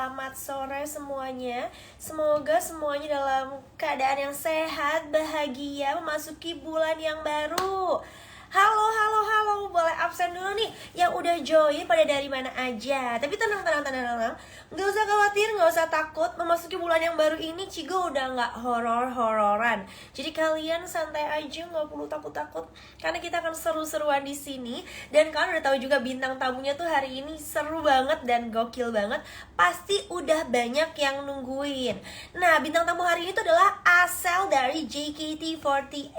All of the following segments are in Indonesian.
selamat sore semuanya. Semoga semuanya dalam keadaan yang sehat, bahagia, memasuki bulan yang baru. Halo, halo, halo, boleh absen dulu nih yang udah join pada dari mana aja. Tapi tenang, nggak usah khawatir, nggak usah takut. Memasuki bulan yang baru ini Cigo udah nggak horor-hororan. Jadi kalian santai aja, nggak perlu takut-takut. Karena kita akan seru-seruan di sini. Dan kalian udah tahu juga bintang tamunya tuh hari ini seru banget dan gokil banget. Pasti udah banyak yang nungguin. Nah, bintang tamu hari ini tuh adalah Asel dari JKT48.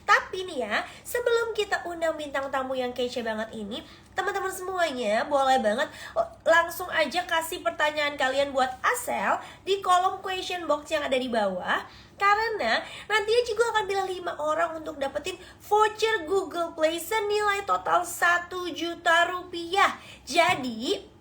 Tapi nih ya, sebelum kita undang bintang tamu yang kece banget ini, teman-teman semuanya boleh banget langsung aja kasih pertanyaan kalian buat Asel di kolom question box yang ada di bawah. Karena nantinya juga akan pilih 5 orang untuk dapetin voucher Google Play senilai total 1 juta rupiah. Jadi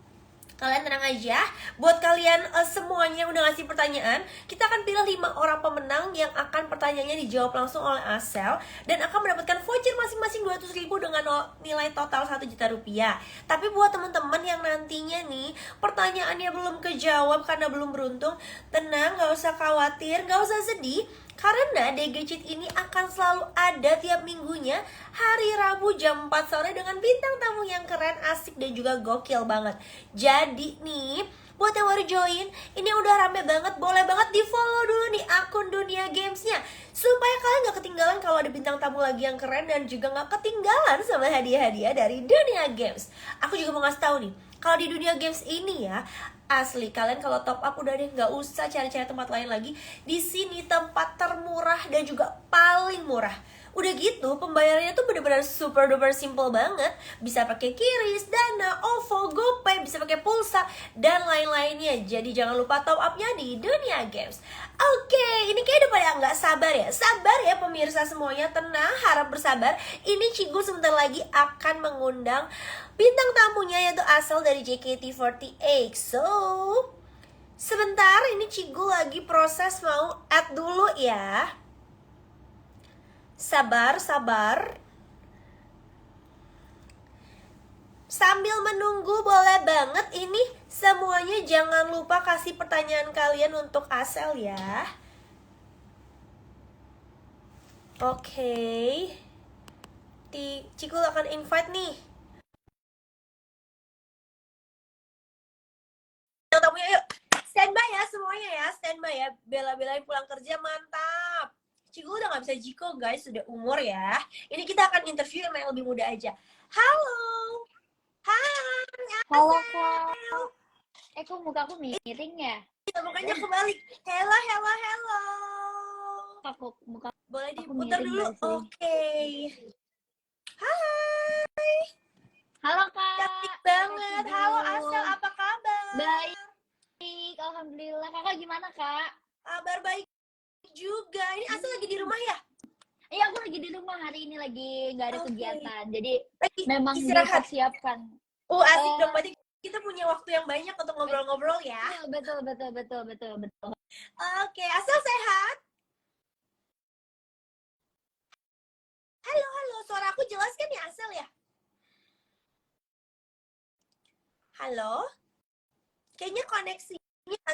kalian tenang aja, buat kalian semuanya yang udah ngasih pertanyaan, kita akan pilih 5 orang pemenang yang akan pertanyaannya dijawab langsung oleh Asel dan akan mendapatkan voucher masing-masing 200.000 dengan nilai total 1 juta rupiah. Tapi buat teman-teman yang nantinya nih pertanyaannya belum kejawab karena belum beruntung, tenang, gak usah khawatir, gak usah sedih. Karena DGCit ini akan selalu ada tiap minggunya hari Rabu jam 4 sore dengan bintang tamu yang keren, asik, dan juga gokil banget. Jadi nih, buat yang baru join, ini udah rame banget, boleh banget di follow dulu nih akun Dunia Gamesnya, supaya kalian gak ketinggalan kalau ada bintang tamu lagi yang keren dan juga gak ketinggalan sama hadiah-hadiah dari Dunia Games. Aku juga mau ngasih tahu nih, kalau di Dunia Games ini ya, asli kalian kalau top up udah deh, nggak usah cari-cari tempat lain lagi. Di sini tempat termurah dan juga paling murah. Udah gitu pembayarannya tuh bener-bener super duper simple banget. Bisa pakai QRIS, Dana, OVO, GoPay, bisa pakai pulsa dan lain-lainnya. Jadi jangan lupa top upnya di Dunia Games. Oke, ini kayak udah pada nggak sabar ya. Sabar ya pemirsa semuanya, tenang, harap bersabar. Ini Cigu sebentar lagi akan mengundang bintang tamunya yaitu Asel dari JKT48. So, sebentar ini Cigu lagi proses mau add dulu ya. Sabar. Sambil menunggu boleh banget ini semuanya jangan lupa kasih pertanyaan kalian untuk Asel ya. Oke. Cigu akan invite nih tamunya, yuk standby ya semuanya ya, standby ya, bela-belain pulang kerja, mantap. Cigu udah gak bisa jiko guys, sudah umur ya. Ini kita akan interview yang lebih muda aja. Halo. Hai. Halo Kak. Kok muka aku miring ya? Mukanya kebalik. Hello. Muka boleh aku diputar dulu. Oke. Hai. Halo Kak. Cantik banget. Halo Asel, apa kabar? Baik, alhamdulillah. Kakak gimana Kak? Kabar baik juga. Ini Asel lagi di rumah ya? Iya, aku lagi di rumah hari ini, lagi nggak ada kegiatan. Jadi lagi memang istirahat. Dipersiapkan. Asik dong, berarti kita punya waktu yang banyak untuk ngobrol-ngobrol ya. Betul. Oke, Asel sehat? Halo, suara aku jelas kan ya Asel ya? Halo? Kayaknya koneksinya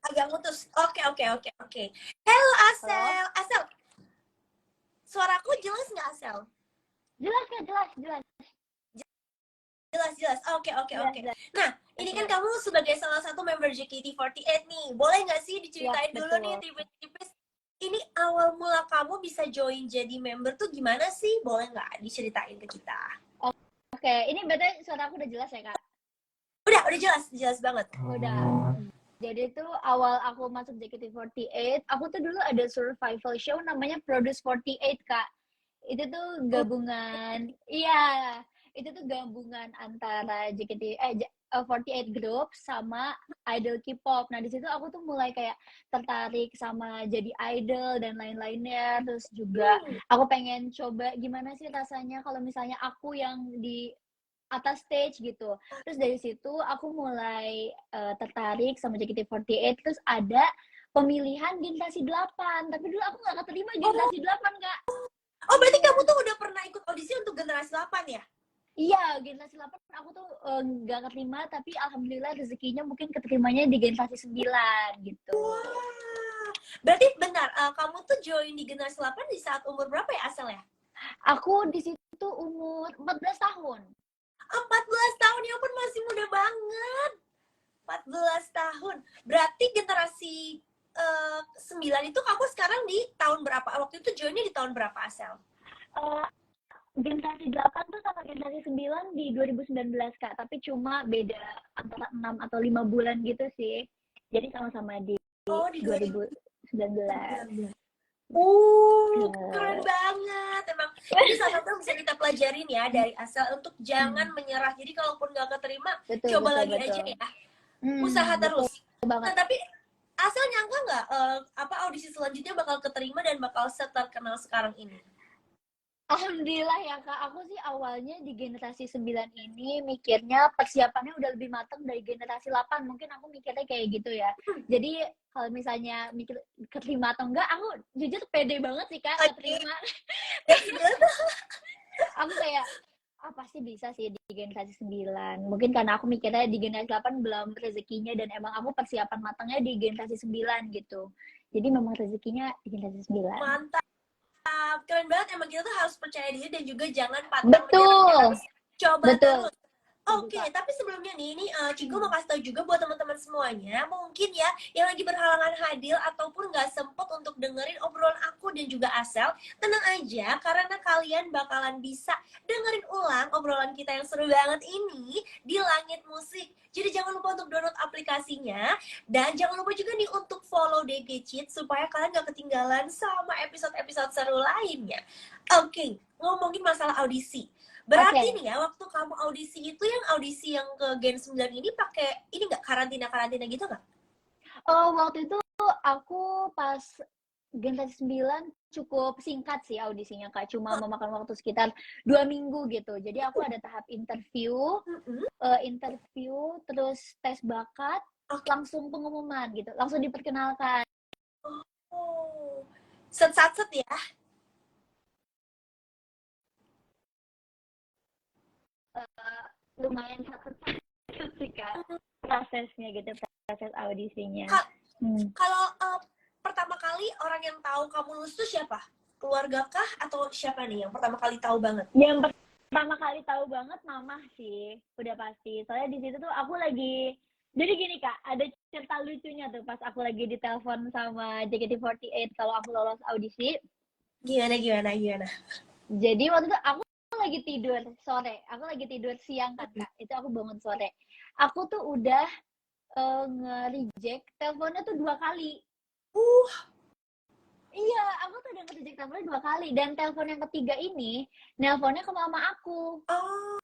agak mutus. Oke. Halo Asel. Halo? Asel, suaraku jelas nggak Asel? Jelas. Jelas. Oke. Nah, ini kan kamu sebagai salah satu member JKT48 nih. Boleh nggak sih diceritain dulu nih tipis-tipis, ini awal mula kamu bisa join jadi member tuh gimana sih? Boleh nggak diceritain ke kita? Oke, ini berarti suara aku udah jelas ya Kak? Udah jelas banget. Udah. Jadi tuh awal aku masuk JKT48, aku tuh dulu ada survival show namanya Produce 48 Kak. Itu tuh gabungan, itu tuh gabungan antara JKT48 group sama idol K-pop. Nah di situ aku tuh mulai kayak tertarik sama jadi idol dan lain-lainnya. Terus juga aku pengen coba gimana sih rasanya kalau misalnya aku yang di atas stage gitu. Terus dari situ aku mulai tertarik sama JKT48. Terus ada pemilihan generasi 8. Tapi dulu aku gak keterima generasi 8 Kak. Oh berarti kamu tuh udah pernah ikut audisi untuk generasi 8 ya? Iya, generasi 8 aku tuh nggak keterima, tapi alhamdulillah rezekinya mungkin keterimanya di generasi 9 gitu. Wah, berarti benar, kamu tuh join di generasi 8 di saat umur berapa ya Asel ya? Aku di situ umur 14 tahun. 14 tahun, ya pun masih muda banget. 14 tahun. Berarti generasi 9 itu kamu sekarang di tahun berapa? Waktu itu joinnya di tahun berapa Asel? Uh, generasi 8 tuh sama generasi 9 di 2019 Kak, tapi cuma beda antara 6 atau 5 bulan gitu sih. Jadi sama-sama di Oh, di 2019. 2019. Keren Uh, banget emang. Ini salah satu yang bisa kita pelajarin ya dari Asel untuk jangan menyerah. Jadi kalaupun gak keterima, betul coba betul lagi aja betul. ya. Usaha Betul terus. banget. Nah, tapi Asel nyangka nggak apa audisi selanjutnya bakal keterima dan bakal terkenal sekarang ini? Alhamdulillah ya Kak, aku sih awalnya di generasi 9 ini mikirnya persiapannya udah lebih matang dari generasi 8. Mungkin aku mikirnya kayak gitu ya. Jadi kalau misalnya mikir keterima atau enggak, aku jujur pede banget sih Kak Oke. keterima. Ya, Aku kayak, pasti bisa sih di generasi 9. Mungkin karena aku mikirnya di generasi 8 belum rezekinya dan emang aku persiapan matangnya di generasi 9 gitu. Jadi memang rezekinya di generasi 9. mantap. Keren banget, emang kita tuh harus percaya diri dan juga jangan pantang menyerah ya, Betul, harus coba betul. terus. Setuju Oke, Kak. tapi sebelumnya nih, ini Cigo mau kasih tahu juga buat teman-teman semuanya, mungkin ya yang lagi berhalangan hadir ataupun nggak sempet untuk dengerin obrolan aku dan juga Asel, tenang aja karena kalian bakalan bisa dengerin ulang obrolan kita yang seru banget ini di Langit Musik. Jadi jangan lupa untuk download aplikasinya dan jangan lupa juga nih untuk follow DG Cheat supaya kalian gak ketinggalan sama episode-episode seru lainnya. Oke, ngomongin masalah audisi. Oke. Berarti nih ya, waktu kamu audisi itu yang audisi yang ke Gen 9 ini pakai ini nggak karantina-karantina gitu nggak? Waktu itu aku pas generasi 9 cukup singkat sih audisinya Kak, cuma memakan waktu sekitar 2 minggu gitu. Jadi aku ada tahap interview, terus tes bakat, Oke. langsung pengumuman gitu, langsung diperkenalkan. Oh, set ya. Lumayan satu sih Kak, prosesnya gitu, proses audisinya. Kalau pertama kali orang yang tahu kamu lulus itu siapa? Keluarga kah atau siapa nih yang pertama kali tahu banget? Yang pertama kali tahu banget mama sih, udah pasti. Soalnya di situ tuh aku lagi, jadi gini Kak, ada cerita lucunya tuh pas aku lagi ditelepon sama JKT48 kalau aku lolos audisi. Gimana? Jadi waktu itu aku lagi tidur sore, aku lagi tidur siang kan Kak, itu aku bangun sore. Aku tuh udah nge-reject teleponnya tuh 2 kali. Iya, aku tuh udah nge-reject teleponnya 2 kali. Dan telepon yang ketiga ini, nelponnya ke mama aku. Oh.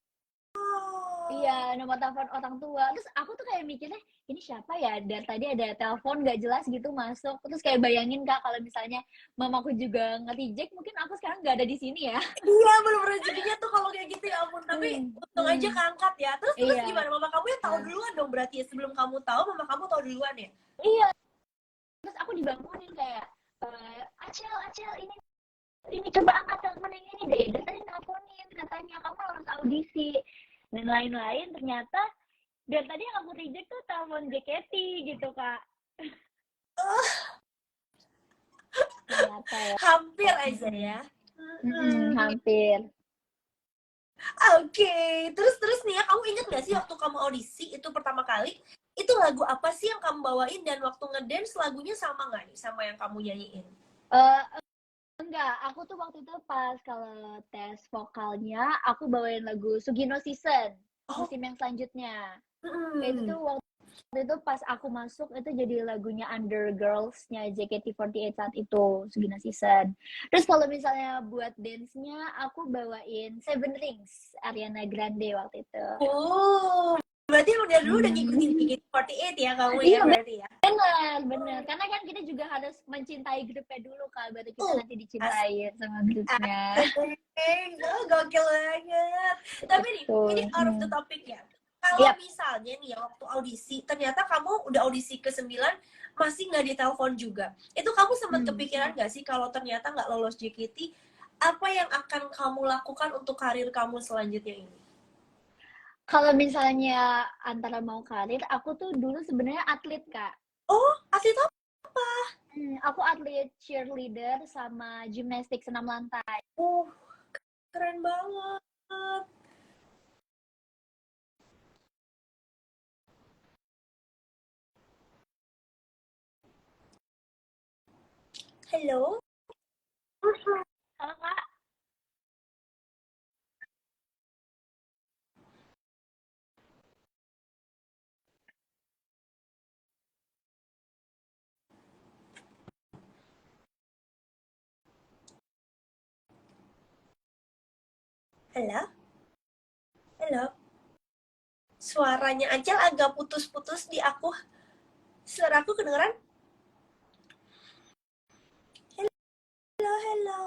Iya, nomor telepon orang tua. Terus aku tuh kayak mikirnya, ini siapa ya? Dan tadi ada telepon gak jelas gitu masuk. Terus kayak bayangin Kak, kalau misalnya mamaku juga nge-reject, mungkin aku sekarang gak ada di sini ya. Iya, belum rezekinya tuh kalau kayak gitu ya ampun. Tapi untung aja keangkat ya. Terus Iya. gimana? Mama kamu yang tahu duluan dong berarti ya, sebelum kamu tahu mama kamu tahu duluan ya? Iya. Terus aku dibangunin kayak, Acel, ini coba angkat telepon yang ini deh. Dan tadi nelfonin, katanya kamu harus audisi. Dan lain-lain ternyata, dan tadi yang aku reject tuh telepon JKT gitu Kak. Ternyata ya. Hampir aja ya. Hampir. Oke, terus nih ya, kamu inget gak sih waktu kamu audisi itu pertama kali, itu lagu apa sih yang kamu bawain dan waktu ngedance lagunya sama gak nih sama yang kamu nyanyiin? Enggak, aku tuh waktu itu pas kalau tes vokalnya, aku bawain lagu Sugino Season, musim yang selanjutnya. Itu tuh waktu itu pas aku masuk, itu jadi lagunya Under Girls-nya JKT48 saat itu, Sugino Season. Terus kalau misalnya buat dance-nya, aku bawain Seven Rings, Ariana Grande waktu itu. Berarti udah dulu udah ngikutin JKT48 ya kamu ya berarti ya? Bener. Karena kan kita juga harus mencintai grupnya dulu Kak, baru kita nanti dicintai sama grupnya. Gokil banget. Tapi nih, ini out of the topic ya. Kalau misalnya nih ya waktu audisi, ternyata kamu udah audisi ke-9 masih nggak ditelepon juga. Itu kamu sempat kepikiran nggak sih kalau ternyata nggak lolos JKT, apa yang akan kamu lakukan untuk karir kamu selanjutnya ini? Kalau misalnya antara mau karir, aku tuh dulu sebenarnya atlet, Kak. Oh, atlet apa? Aku atlet cheerleader sama gimnastik senam lantai. Uh, keren banget. Halo? Kalau Kak, Halo? Halo? Suaranya Acel agak putus-putus di aku. Suara aku kedengeran? Halo, halo.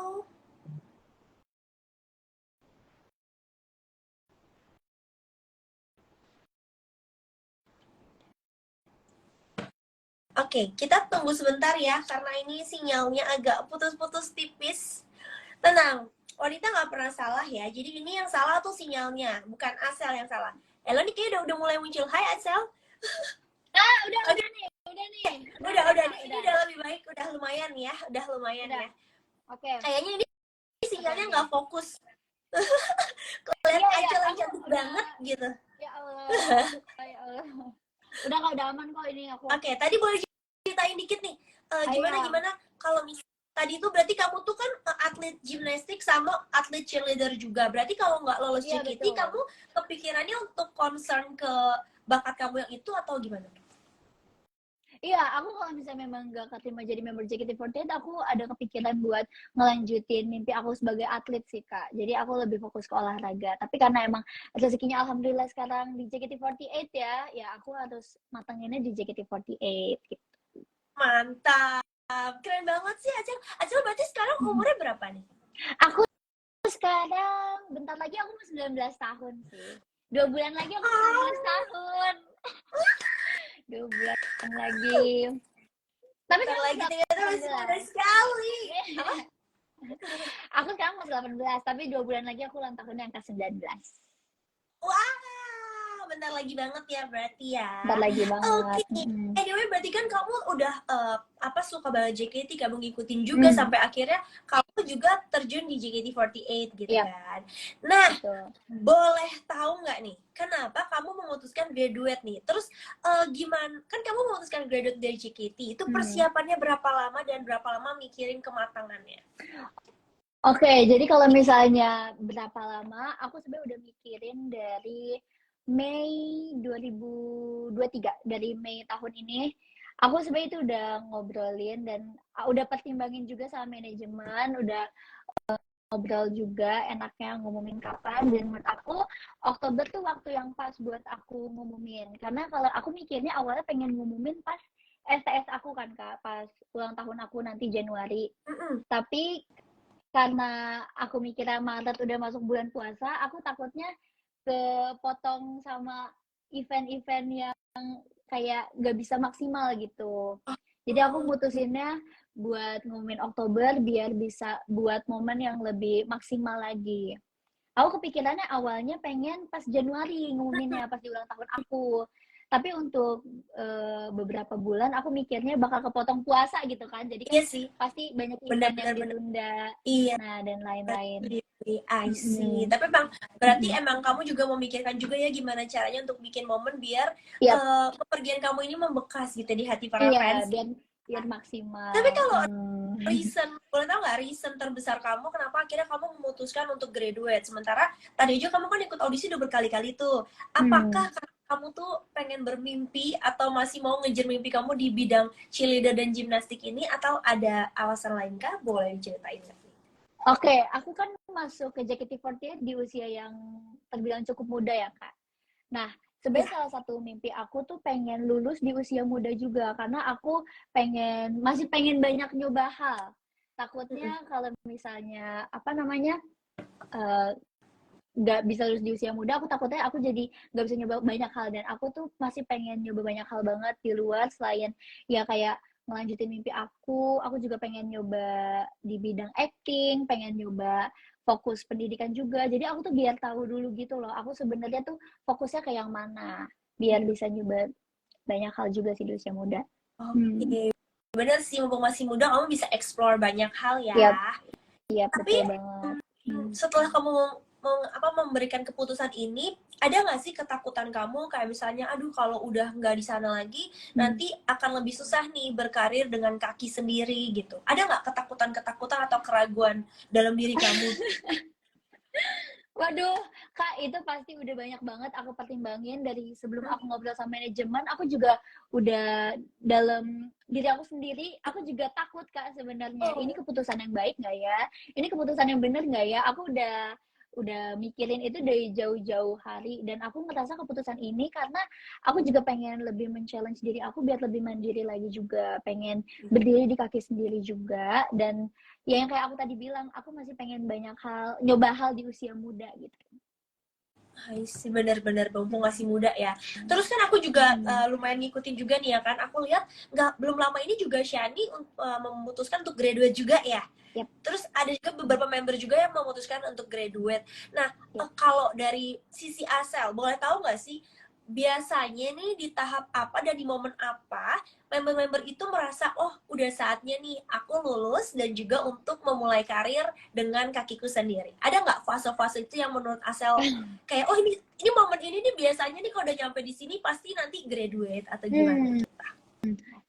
Oke, kita tunggu sebentar ya, karena ini sinyalnya agak putus-putus tipis. Tenang, wanita nggak pernah salah ya. Jadi ini yang salah tuh sinyalnya, bukan Asel yang salah. Elo nih kayaknya udah mulai muncul. Hai Asel. udah Oke, nih, udah nih. udah Kak, nih, ini udah. udah lebih baik, udah lumayan ya, udah lumayan Udah. ya. Oke, Kayaknya ini oke, sinyalnya oke. nggak fokus. Lihat Iya, iya, Acel yang aku cantik udah. banget gitu. Ya Allah, ya Allah. Udah Kak, udah aman kok ini aku. Oke, tadi boleh ceritain dikit nih. Gimana Iya, gimana kalau tadi itu berarti kamu tuh kan atlet gimnastik sama atlet cheerleader juga. Berarti kalau nggak lolos iya JKT, betul. kamu kepikirannya untuk concern ke bakat kamu yang itu atau gimana? Iya, aku kalau misalnya memang gak keterima jadi member JKT48, aku ada kepikiran buat ngelanjutin mimpi aku sebagai atlet sih, Kak. Jadi aku lebih fokus ke olahraga. Tapi karena emang rezekinya alhamdulillah sekarang di JKT48 ya, ya aku harus matanginnya di JKT48 gitu. Mantap. Keren banget sih Acel. Acel berarti sekarang umurnya berapa nih? Aku sekarang, bentar lagi aku mau 19 tahun sih. 2 bulan lagi aku 19 Ah, tahun. 2 bulan lagi. Tapi bentar sekarang lagi masih ternyata masih muda 18. sekali. Apa? Aku sekarang masih 18, tapi 2 bulan lagi aku ulang tahun yang ke-19. Wah, bentar lagi banget ya berarti ya. Bentar lagi banget. Oke. Anyway, berarti kan kamu udah apa suka banget JKT, kamu ngikutin juga Hmm, sampai akhirnya kamu juga terjun di JKT48 gitu iya, kan. Nah, betul. boleh tahu nggak nih, kenapa kamu memutuskan graduate nih? Terus gimana? Kan kamu memutuskan graduate dari JKT, itu Hmm. persiapannya berapa lama dan berapa lama mikirin kematangannya? Oke, jadi kalau misalnya berapa lama, aku sebenarnya udah mikirin dari Mei 2023, dari Mei tahun ini. Aku sebenarnya itu udah ngobrolin dan udah pertimbangin juga sama manajemen, udah ngobrol juga enaknya ngumumin kapan, dan menurut aku Oktober tuh waktu yang pas buat aku ngumumin, karena kalau aku mikirnya awalnya pengen ngumumin pas STS aku kan Kak, pas ulang tahun aku nanti Januari. Mm-mm. Tapi karena aku mikirnya Maret udah masuk bulan puasa, aku takutnya kepotong sama event-event yang kayak gak bisa maksimal gitu. Jadi aku Oh, mutusinnya buat ngumumin Oktober biar bisa buat momen yang lebih maksimal lagi. Aku kepikirannya awalnya pengen pas Januari ngumuminnya, pas di ulang tahun aku. Tapi untuk beberapa bulan aku mikirnya bakal kepotong puasa gitu kan. Jadi kan iya sih, pasti banyak event yang benar-benar benar. ditunda. Iya. Nah, dan lain-lain. I see. Mm-mm. Tapi berarti Mm-mm. emang kamu juga memikirkan juga ya gimana caranya untuk bikin momen biar Yap, kepergian kamu ini membekas gitu di hati para iya, fans. biar Tapi maksimal. kalau boleh tahu nggak reason terbesar kamu kenapa akhirnya kamu memutuskan untuk graduate? Sementara tadi aja kamu kan ikut audisi udah berkali-kali tuh. Hmm. Apakah kamu tuh pengen bermimpi atau masih mau ngejar mimpi kamu di bidang cheerleader dan gimnastik ini atau ada alasan lain kah? Boleh diceritain nggak? Oke, aku kan masuk ke JKT48 di usia yang terbilang cukup muda ya, Kak. Nah, sebenarnya Ya. salah satu mimpi aku tuh pengen lulus di usia muda juga, karena aku masih pengen banyak nyoba hal. Mm-mm. Takutnya kalau misalnya, apa namanya, eh, nggak bisa lulus di usia muda, aku takutnya aku jadi nggak bisa nyoba banyak hal, dan aku tuh masih pengen nyoba banyak hal banget di luar selain ya kayak ngelanjutin mimpi aku juga pengen nyoba di bidang acting, pengen nyoba fokus pendidikan juga. Jadi aku tuh biar tahu dulu gitu loh, aku sebenarnya tuh fokusnya ke yang mana, biar bisa nyoba banyak hal juga sih di usia muda. Oke, bener sih, mumpung masih muda kamu bisa explore banyak hal ya. Yap, yap, Tapi betul banget. setelah kamu memberikan keputusan ini, ada nggak sih ketakutan kamu kayak misalnya, aduh kalau udah nggak di sana lagi, nanti akan lebih susah nih berkarir dengan kaki sendiri gitu. Ada nggak ketakutan-ketakutan atau keraguan dalam diri kamu? Waduh, Kak, itu pasti udah banyak banget aku pertimbangin dari sebelum aku ngobrol sama manajemen. Aku juga udah dalam diri aku sendiri, aku juga takut, Kak, sebenarnya. Ini keputusan yang baik nggak ya? Ini keputusan yang bener nggak ya? Aku udah mikirin itu dari jauh-jauh hari, dan aku ngerasa keputusan ini karena aku juga pengen lebih men-challenge diri aku biar lebih mandiri lagi juga, pengen berdiri di kaki sendiri juga, dan ya yang kayak aku tadi bilang, aku masih pengen banyak hal, nyoba hal di usia muda gitu. Hai sih, benar-benar mumpung masih muda ya. Terus kan aku juga lumayan ngikutin juga nih ya kan. Aku lihat belum lama ini juga Shani memutuskan untuk graduate juga ya. Yep. Terus ada juga beberapa member juga yang memutuskan untuk graduate. Nah, kalau dari sisi Asel, boleh tahu nggak sih biasanya nih di tahap apa dan di momen apa member-member itu merasa, oh udah saatnya nih aku lulus dan juga untuk memulai karir dengan kakiku sendiri. Ada nggak fase-fase itu yang menurut Asel kayak, oh ini momen ini nih biasanya nih kalau udah nyampe di sini pasti nanti graduate atau gimana?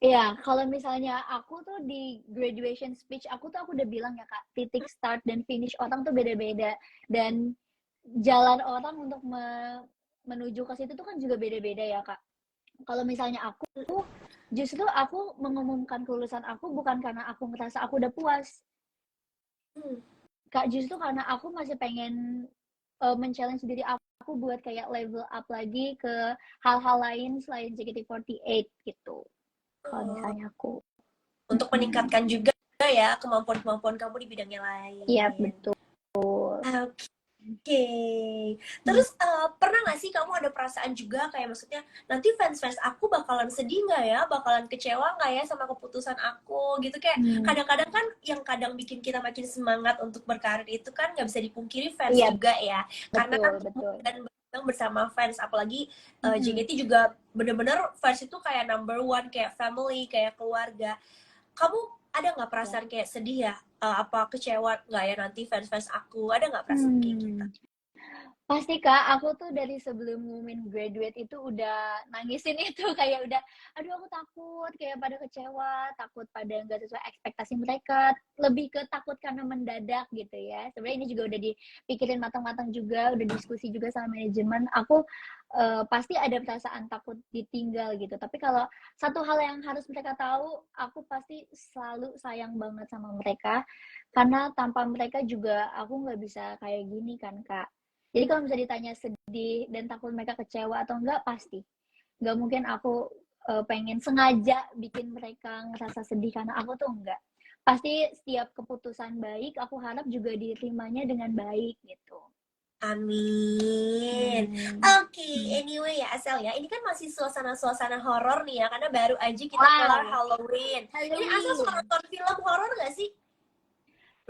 Iya, kalau misalnya aku tuh di graduation speech, aku udah bilang ya Kak, titik start dan finish orang tuh beda-beda. Dan jalan orang untuk menuju ke situ tuh kan juga beda-beda ya Kak. Kalau misalnya aku, justru aku mengumumkan kelulusan aku bukan karena aku ngerasa aku udah puas. Kak, justru karena aku masih pengen men-challenge diri aku buat kayak level up lagi ke hal-hal lain selain JKT48 gitu. Kalau misalnya aku. Untuk meningkatkan juga ya kemampuan-kemampuan kamu di bidang yang lain. Iya, betul. Oke. Terus pernah gak sih kamu ada perasaan juga kayak maksudnya nanti fans-fans aku bakalan sedih gak ya? Bakalan kecewa gak ya sama keputusan aku gitu? Kayak kadang-kadang kan yang kadang bikin kita makin semangat untuk berkarir itu kan gak bisa dipungkiri fans juga ya. Karena kan dan bersama fans, apalagi JKT juga bener-bener fans itu kayak number one, kayak family, kayak keluarga. Kamu ada nggak perasaan kayak sedih ya? Apa kecewa nggak ya nanti fans-fans aku? Ada nggak perasaan kayak gitu? Pasti Kak, aku tuh dari sebelum ngumumin graduate itu udah nangisin itu, kayak udah, aduh aku takut, kayak pada kecewa, takut pada nggak sesuai ekspektasi mereka, lebih ke takut karena mendadak gitu ya. Sebenarnya ini juga udah dipikirin matang-matang juga, udah diskusi juga sama manajemen. Aku pasti ada perasaan takut ditinggal gitu. Tapi kalau satu hal yang harus mereka tahu, aku pasti selalu sayang banget sama mereka, karena tanpa mereka juga aku nggak bisa kayak gini kan Kak. Jadi kalau misalnya ditanya sedih dan takut mereka kecewa atau enggak, pasti. Nggak mungkin aku pengen sengaja bikin mereka ngerasa sedih, karena aku tuh enggak. Pasti setiap keputusan baik, aku harap juga diterimanya dengan baik gitu. Amin. Oke, anyway ya Asel ya, ini kan masih suasana-suasana horor nih ya, karena baru aja kita kelar Halloween. Ini Asel suka nonton film horor nggak sih?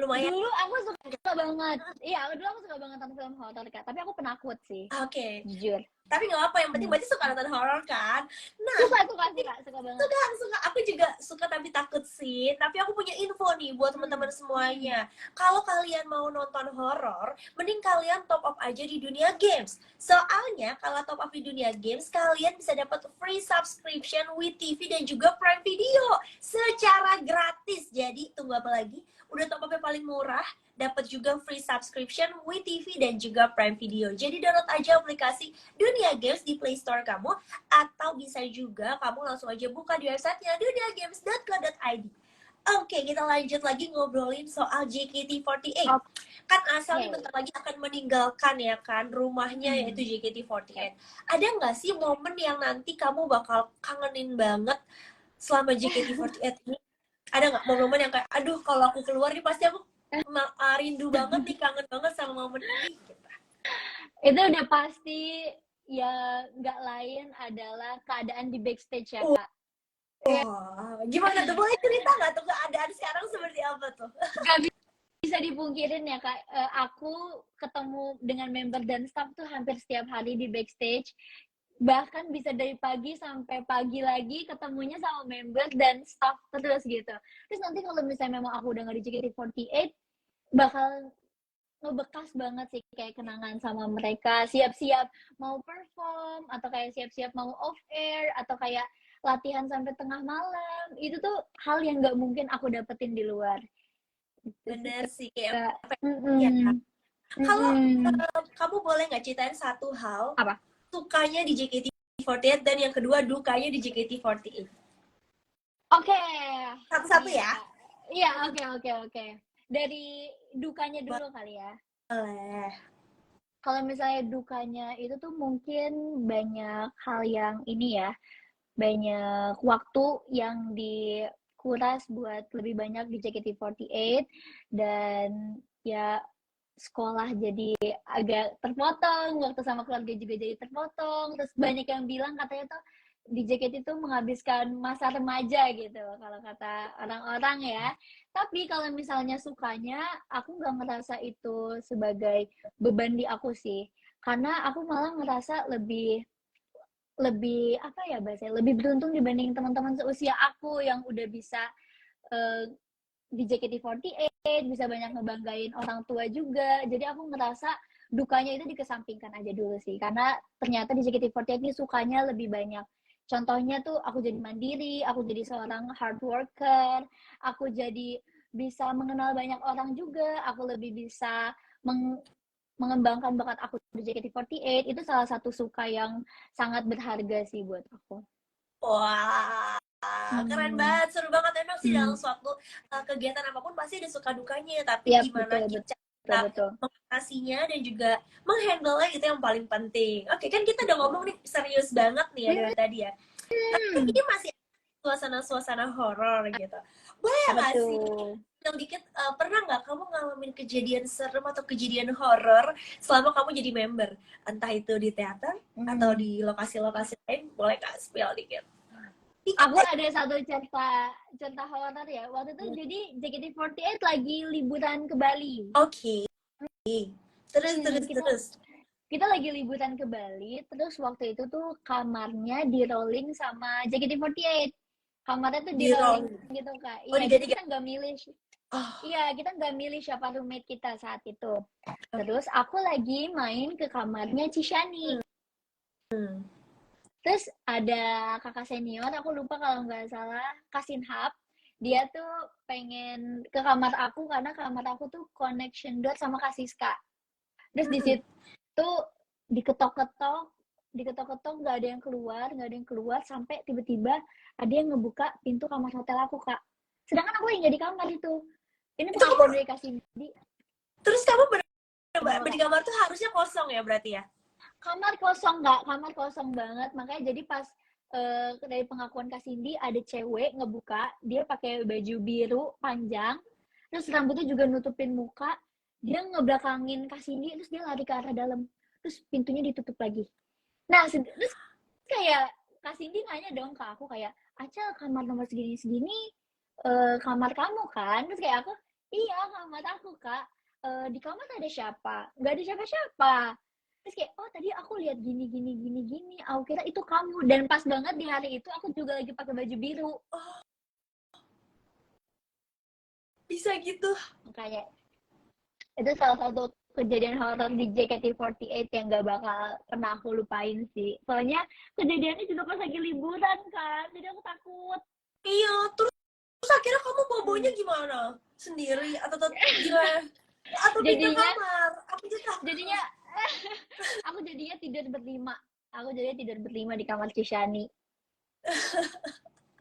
Lumayan. Dulu aku suka banget. Iya, dulu aku suka banget nonton film horor Kak, tapi aku penakut sih. Oke. Jujur. Tapi nggak apa, yang penting berarti suka nonton horor kan? Nah, suka sih Kak, suka banget. Suka. Aku juga suka tapi takut sih. Tapi aku punya info nih buat teman-teman semuanya. Kalau kalian mau nonton horor, mending kalian top up aja di Dunia Games. Soalnya kalau top up di Dunia Games, kalian bisa dapat free subscription with TV dan juga Prime Video secara gratis. Jadi tunggu apa lagi? Udah top up yang paling murah, dapat juga free subscription with TV dan juga Prime Video. Jadi download aja aplikasi Dunia Games di Play Store kamu, atau bisa juga kamu langsung aja buka di websitenya duniagames.co.id. Oke, kita lanjut lagi ngobrolin soal JKT48. Kan Asal nih bentar lagi akan meninggalkan ya kan rumahnya, yaitu JKT48. Ada nggak sih momen yang nanti kamu bakal kangenin banget selama JKT48 ini? Ada nggak momen-momen yang kayak, aduh kalau aku keluar nih pasti aku rindu banget nih, kangen banget sama momen ini gitu. Itu udah pasti ya, nggak lain adalah keadaan di backstage ya Kak. Gimana tuh, boleh cerita nggak tuh keadaan sekarang seperti apa tuh? Gak bisa dipungkirin ya Kak, aku ketemu dengan member dan staff tuh hampir setiap hari di backstage. Bahkan bisa dari pagi sampai pagi lagi ketemunya sama member dan staff terus gitu. Terus nanti kalau misalnya memang aku udah nggak di JKT48, bakal ngebekas banget sih kayak kenangan sama mereka, siap-siap mau perform atau kayak siap-siap mau off air atau kayak latihan sampai tengah malam. Itu tuh hal yang nggak mungkin aku dapetin di luar. Gitu sih Bener sih, kayak Kak. ya kan. Mm-mm. Kalau Mm-mm. kamu boleh nggak ceritain satu hal Apa? sukanya di JKT48 dan yang kedua dukanya di JKT48? Oke, Satu-satu nih ya. Kak. Iya, oke. Dari dukanya dulu kali ya. Boleh. Kalau misalnya dukanya itu tuh mungkin banyak hal yang ini ya, banyak waktu yang dikuras buat lebih banyak di JKT48 dan ya sekolah jadi agak terpotong, waktu sama keluarga juga jadi terpotong, terus banyak yang bilang katanya tuh di JKT itu menghabiskan masa remaja gitu kalau kata orang-orang ya. Tapi kalau misalnya sukanya, aku nggak ngerasa itu sebagai beban di aku sih. Karena aku malah ngerasa lebih lebih apa ya bahasanya, lebih beruntung dibanding teman-teman seusia aku yang udah bisa uh, di JKT48, bisa banyak ngebanggain orang tua juga. Jadi aku ngerasa dukanya itu dikesampingkan aja dulu sih. Karena ternyata di JKT48 ini sukanya lebih banyak. Contohnya tuh aku jadi mandiri, aku jadi seorang hard worker, aku jadi bisa mengenal banyak orang juga, aku lebih bisa mengembangkan bakat aku di JKT48. Itu salah satu suka yang sangat berharga sih buat aku. Wah, keren Hmm. banget, seru banget. Emang sih dalam Hmm. suatu kegiatan apapun pasti ada suka dukanya, tapi Yap, gimana betul, kita betul, betul. mengatasinya dan juga menghandle itu yang paling penting. Oke, kan kita udah ngomong nih serius banget nih ya dari tadi ya. Tapi Hmm. ini masih suasana-suasana horor gitu. Boleh Apa nggak sih tuh? yang dikit, pernah nggak kamu ngalamin kejadian serem atau kejadian horor selama kamu jadi member? Entah itu di teater atau Hmm. di lokasi-lokasi lain, boleh nggak spill dikit? Dikit Aku aja. ada satu cerita horor ya. Waktu itu jadi JKT48 lagi liburan ke Bali. Oke. Terus, Hmm, terus, terus. kita lagi liburan ke Bali, terus waktu itu tuh kamarnya di rolling sama JKT48. Kamarnya tuh di Di rolling roll. gitu Kak. Oh, Iya, jadi diganti. kita nggak milih. Oh. Iya, kita nggak milih siapa roommate kita saat itu. Terus aku lagi main ke kamarnya Cishani. Hmm. Terus ada kakak senior, aku lupa kalau nggak salah, Kasinhap. Dia tuh pengen ke kamar aku karena kamar aku tuh connection door sama Kasiska. Terus di Hmm. situ diketok-ketok, diketok-ketok nggak ada yang keluar sampai tiba-tiba ada yang ngebuka pintu kamar hotel aku Kak. Sedangkan aku yang nggak di kamar itu. Ini Itu kamu, pengakuan dari Kasindi. terus kamu Kenapa di Kak? kamar tuh harusnya kosong ya berarti ya? Kamar kosong nggak, kamar kosong banget, makanya jadi pas dari pengakuan Kak Cindy ada cewek ngebuka, dia pakai baju biru panjang, terus rambutnya juga nutupin muka, dia ngebelakangin Kak Cindy, terus dia lari ke arah dalam, terus pintunya ditutup lagi. Nah terus kayak Kak Cindy nanya dong ke aku kayak, Aca kamar nomor segini-segini kamar kamu kan? Terus kayak aku, iya kamar aku Kak. Di kamar ada siapa? Nggak ada siapa-siapa. Terus kayak, oh tadi aku lihat gini. Aku kira itu kamu. Dan pas banget di hari itu aku juga lagi pakai baju biru. Oh, bisa gitu. Makanya itu salah satu kejadian horor di JKT48 yang gak bakal pernah aku lupain sih. Soalnya kejadiannya juga pas lagi liburan kan. Jadi aku takut. Iya, terus akhirnya kamu bobonya Hmm. gimana? Sendiri atau gimana? Atau pindah Jadinya, kamar? Aku juga jadinya aku jadinya tidur berlima. Aku jadinya tidur berlima di kamar Cishani.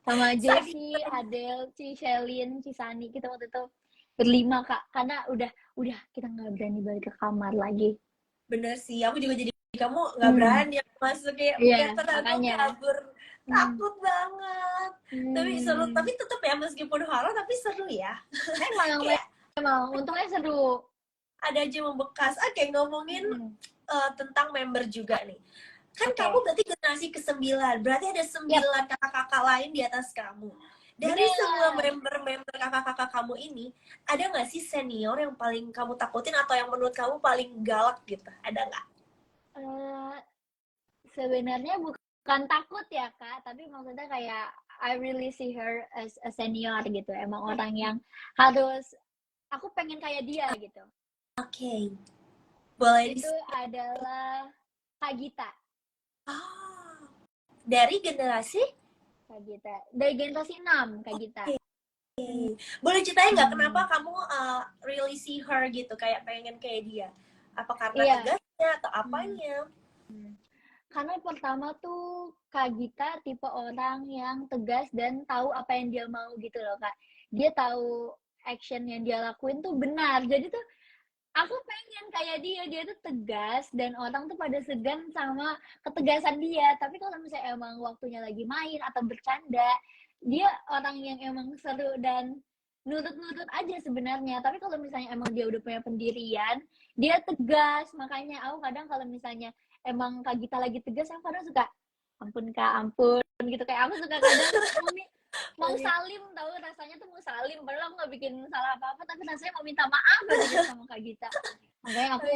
Sama sakit. Jessie, Adele, Cishelin, Cisani. Kita waktu itu berlima, Kak. Karena udah kita nggak berani balik ke kamar lagi. Bener sih, aku juga jadi kamu nggak Hmm, berani aku masuk kayak iya, Peter, aku makanya. kabur, Hmm, takut banget. Tapi seru, hmm. tapi tetap ya meskipun horor tapi seru ya. Memang, Kayak memang. Untungnya seru. ada aja membekas. Oke, ngomongin Hmm, tentang member juga nih. Kan oke. kamu berarti generasi ke-9, berarti ada Yap. 9 kakak-kakak lain di atas kamu. Dari semua Bener. member-member kakak-kakak kamu ini, ada nggak sih senior yang paling kamu takutin atau yang menurut kamu paling galak gitu? Ada nggak? Eh, Sebenarnya bukan takut ya Kak, tapi maksudnya kayak I really see her as a senior gitu. Emang orang yang harus aku pengen kayak dia gitu. Oke, boleh Itu adalah Kak Gita. Ah, dari generasi? Kak Gita. Dari generasi 6 Kak Gita. Oke. Boleh ceritain nggak kenapa Hmm. kamu really see her gitu, kayak pengen kayak dia? Apa karena Iya. tegasnya atau Hmm. apanya? Karena pertama tuh Kak Gita tipe orang yang tegas dan tahu apa yang dia mau gitu loh Kak. Dia tahu action yang dia lakuin tuh benar. Jadi tuh aku pengen kayak dia tuh tegas dan orang tuh pada segan sama ketegasan dia. Tapi kalau misalnya emang waktunya lagi main atau bercanda, dia orang yang emang seru dan nurut-nurut aja sebenarnya. Tapi kalau misalnya emang dia udah punya pendirian, dia tegas. Makanya aku kadang kalau misalnya emang Kak Gita lagi tegas, aku kadang suka ampun Kak, ampun gitu. Kayak aku suka kadang mau salim, tahu rasanya tuh mau salim padahal aku nggak bikin salah apa-apa tapi rasanya mau minta maaf aja gitu sama Kak Gita. Makanya aku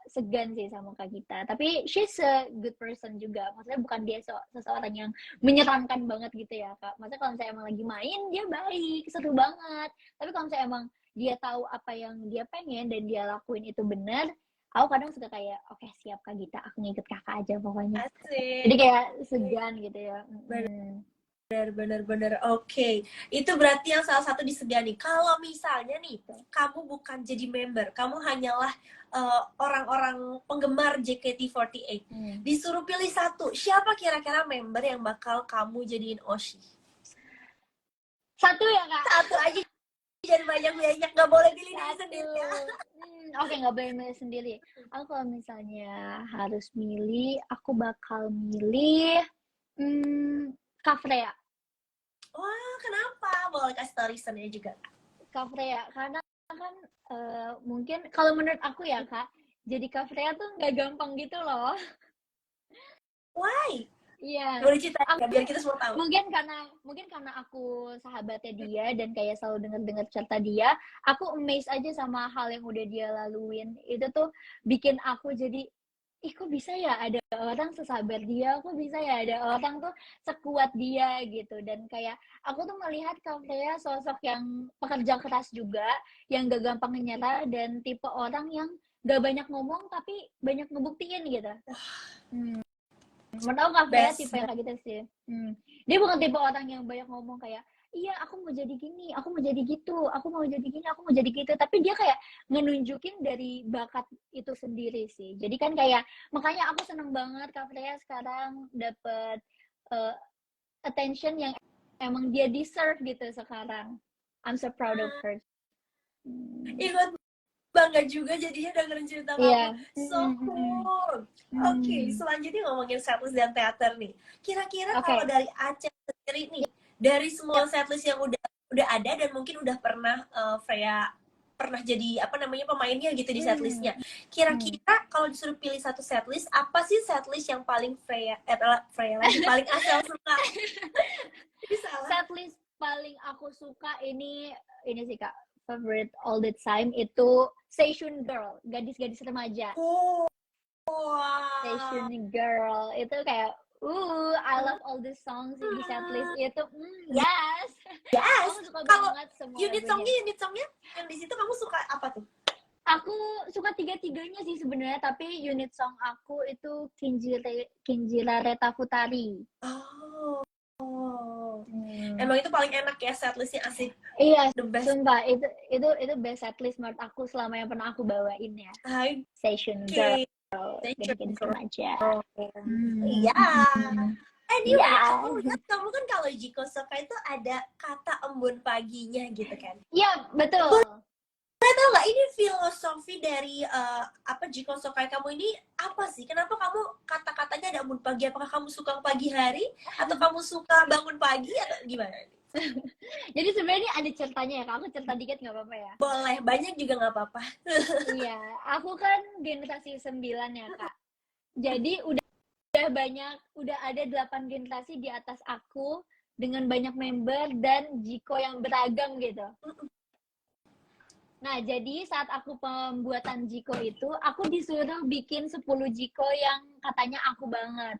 segan sih sama Kak Gita, tapi she's a good person juga, maksudnya bukan dia seseorang yang menyeramkan banget gitu ya Kak. Maksudnya kalau saya emang lagi main dia baik, seru banget, tapi kalau saya emang dia tahu apa yang dia pengen dan dia lakuin itu benar, aku kadang suka kayak oke, siap Kak Gita, aku ngikut kakak aja pokoknya. Jadi Asik. kayak segan gitu ya. Bener. Oke. Itu berarti yang salah satu disegani. Kalau misalnya nih, kamu bukan jadi member, kamu hanyalah orang-orang penggemar JKT48. Disuruh pilih satu, siapa kira-kira member yang bakal kamu jadiin Oshi? Satu ya Kak. Satu aja, jangan banyak-banyak, nggak boleh pilih diri sendiri ya. Oke, nggak boleh milih sendiri. Aku kalau misalnya harus milih, aku bakal milih Kak Freya. Wah, kenapa? Boleh kasih tau reasonnya juga. Kak Freya, karena kan mungkin kalau menurut aku ya Kak, jadi Kak Freya tuh nggak gampang gitu loh. Why? Iya, Boleh cerita ya, aku biar kita semua tahu. mungkin karena aku sahabatnya dia dan kayak selalu dengar cerita dia, aku amazed aja sama hal yang udah dia laluin. Itu tuh bikin aku jadi, ih kok bisa ya ada orang sesabar dia, kok bisa ya ada orang tuh sekuat dia gitu. Dan kayak aku tuh melihat kayak sosok yang pekerja keras juga, yang gak gampang menyerah dan tipe orang yang gak banyak ngomong tapi banyak ngebuktiin gitu. Menurut aku Kak Freya tipe yang kayak gitu sih. Dia bukan tipe orang yang banyak ngomong kayak, iya aku mau jadi gini, aku mau jadi gitu, aku mau jadi gini, aku mau jadi gitu. Tapi dia kayak ngenunjukin dari bakat itu sendiri sih. Jadi kan kayak, makanya aku seneng banget Kak Freya sekarang dapet attention yang emang dia deserve gitu sekarang. I'm so proud of her. Ikut bangga juga jadinya dengerin cerita Iya. kamu. So cool. Oke, selanjutnya ngomongin setlist dan teater nih. Kira-kira kalau dari Aceh sendiri nih, dari semua setlist yang udah ada dan mungkin udah pernah Freya pernah jadi apa namanya pemainnya gitu di setlistnya. Kira-kira kalau disuruh pilih satu setlist, apa sih setlist yang paling Freya lagi paling Asel suka? Setlist paling aku suka ini sih Kak, favorite all the time itu Station Girl, gadis-gadis remaja. Wow. Station Girl itu kayak I love all the songs di setlist itu. Yes. Yes. Aku suka Kalau banget semua unit lagunya. songnya yang di situ kamu suka apa tuh? Aku suka tiga-tiganya sih sebenarnya, tapi unit song aku itu Kinjira Reta Futari. Oh. Emang itu paling enak ya, setlistnya asik. Iya, The best. sumpah itu best setlist menurut aku selama yang pernah aku bawain ya. Station Girl, gadis-gadis remaja. Iya. Anyway, aku lihat kamu kan kalau Jiko Soka itu ada kata embun paginya gitu kan. Iya, betul. Saya tahu nggak ini filosofi dari Jiko Sokai kamu ini apa sih? Kenapa kamu kata-katanya ada embun pagi? Apakah kamu suka pagi hari atau kamu suka bangun pagi atau gimana? Jadi sebenarnya ada ceritanya ya, Kak. Aku cerita dikit nggak apa-apa ya? Boleh, banyak juga nggak apa-apa. Iya, aku kan generasi 9 ya, Kak. Jadi udah ada 8 generasi di atas aku dengan banyak member dan Jiko yang beragam gitu. Nah, jadi saat aku pembuatan Jiko itu, aku disuruh bikin 10 Jiko yang katanya aku banget.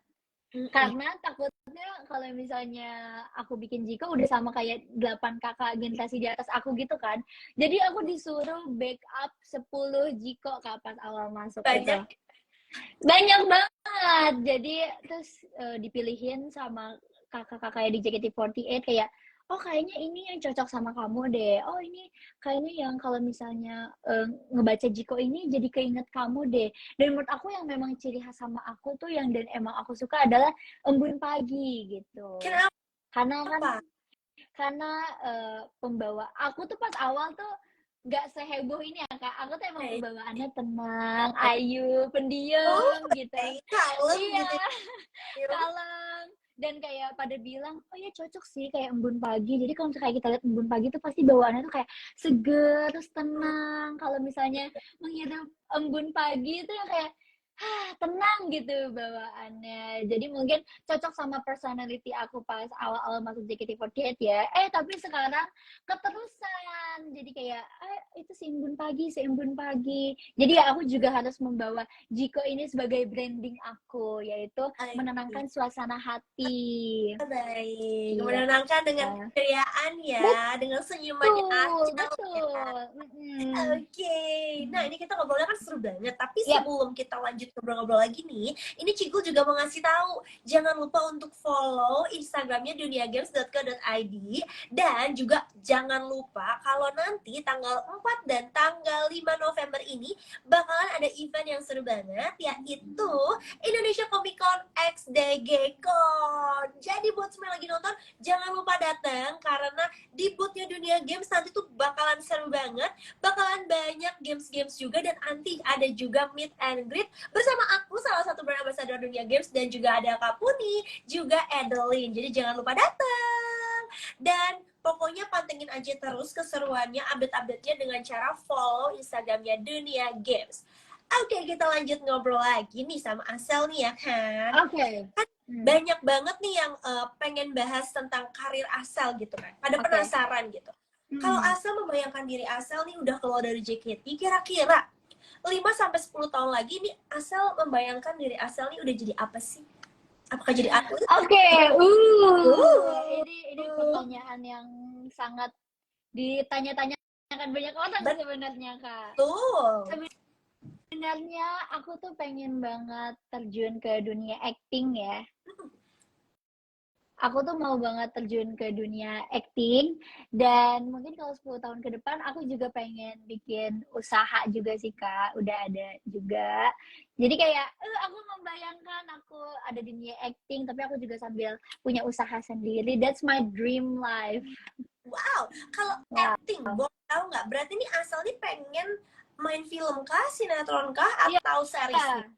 Karena takutnya kalau misalnya aku bikin Jiko udah sama kayak 8 kakak generasi di atas aku gitu kan. Jadi aku disuruh backup 10 Jiko Kak pas awal masuk itu. Banyak. Banyak banget. Jadi terus dipilihin sama kakak-kakak di JKT48 kayak oh kayaknya ini yang cocok sama kamu deh. Oh ini kayaknya yang kalau misalnya ngebaca Jiko ini jadi keinget kamu deh. Dan menurut aku yang memang ciri khas sama aku tuh yang dan emang aku suka adalah Embun Pagi gitu. Kenapa? Karena pembawa aku tuh pas awal tuh nggak seheboh ini ya Kak. Aku tuh emang pembawaannya tenang, ayu, pendiam gitu. Kalem Iya, gitu. kalem. Dan kayak pada bilang, oh ya cocok sih kayak Embun Pagi. Jadi kalau misalnya kita lihat Embun Pagi tuh pasti bawaannya tuh kayak seger, terus tenang. Kalau misalnya menghirup Embun Pagi itu yang kayak tenang gitu bawaannya. Jadi mungkin cocok sama personality aku pas awal-awal masuk JKT48 ya. Tapi sekarang keterusan. Jadi kayak itu si Embun Pagi. Jadi ya aku juga harus membawa Jiko ini sebagai branding aku, yaitu menenangkan suasana hati. Baik, Iya. menenangkan dengan keceriaan ya, dengan senyumannya Acel Betul. ya. Oke, nah ini kita ngobrolnya kan seru banget. Tapi Yap. sebelum kita lanjut ngobrol-ngobrol lagi nih, ini Cikgu juga mau ngasih tahu, jangan lupa untuk follow Instagramnya duniagames.co.id dan juga jangan lupa kalau nanti tanggal 4 dan tanggal 5 November ini bakalan ada event yang seru banget, yaitu Indonesia Comic Con X DG Con. Jadi buat semua yang lagi nonton, jangan lupa datang karena di boothnya Dunia Games nanti tuh bakalan seru banget, bakalan banyak games-games juga, dan nanti ada juga meet and greet bersama aku, salah satu brand ambassador Dunia Games, dan juga ada Kak Puni, juga Adeline. Jadi jangan lupa datang. Dan pokoknya pantengin aja terus keseruannya, update-update-nya dengan cara follow Instagramnya Dunia Games. Oke, kita lanjut ngobrol lagi nih sama Asel nih ya kan. Oke. Kan banyak banget nih yang pengen bahas tentang karir Asel gitu kan. Pada penasaran gitu. Kalau Asel membayangkan diri Asel nih udah keluar dari JKT, kira-kira 5-10 tahun lagi nih Asel membayangkan diri Asel nih udah jadi apa sih? Apakah jadi atlet? Oke, ini pertanyaan yang sangat ditanya-tanyakan banyak orang sebenarnya Kak. Betul. Sebenarnya aku tuh pengen banget terjun ke dunia acting ya. Aku tuh mau banget terjun ke dunia acting, dan mungkin kalau 10 tahun ke depan aku juga pengen bikin usaha juga sih Kak, udah ada juga. Jadi kayak aku membayangkan aku ada di dunia acting tapi aku juga sambil punya usaha sendiri. That's my dream life. Wow, kalau acting boleh tahu nggak? Berarti ini Asel nih pengen main film kah, sinetron kah, atau series?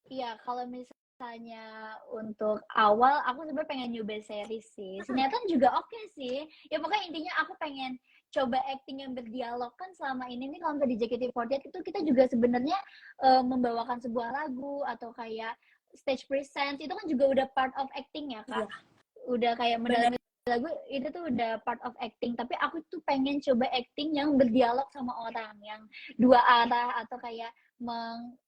Iya, kalau misalnya untuk awal aku sebenarnya pengen nyoba series sih. Sinetron juga oke sih. Ya pokoknya intinya aku pengen coba acting yang berdialog. Kan selama ini nih kalau di JKT48 itu kita juga sebenarnya membawakan sebuah lagu atau kayak stage presence itu kan juga udah part of acting ya Kak. Udah kayak mendalami lagu itu tuh udah part of acting, tapi aku tuh pengen coba acting yang berdialog sama orang, yang dua arah atau kayak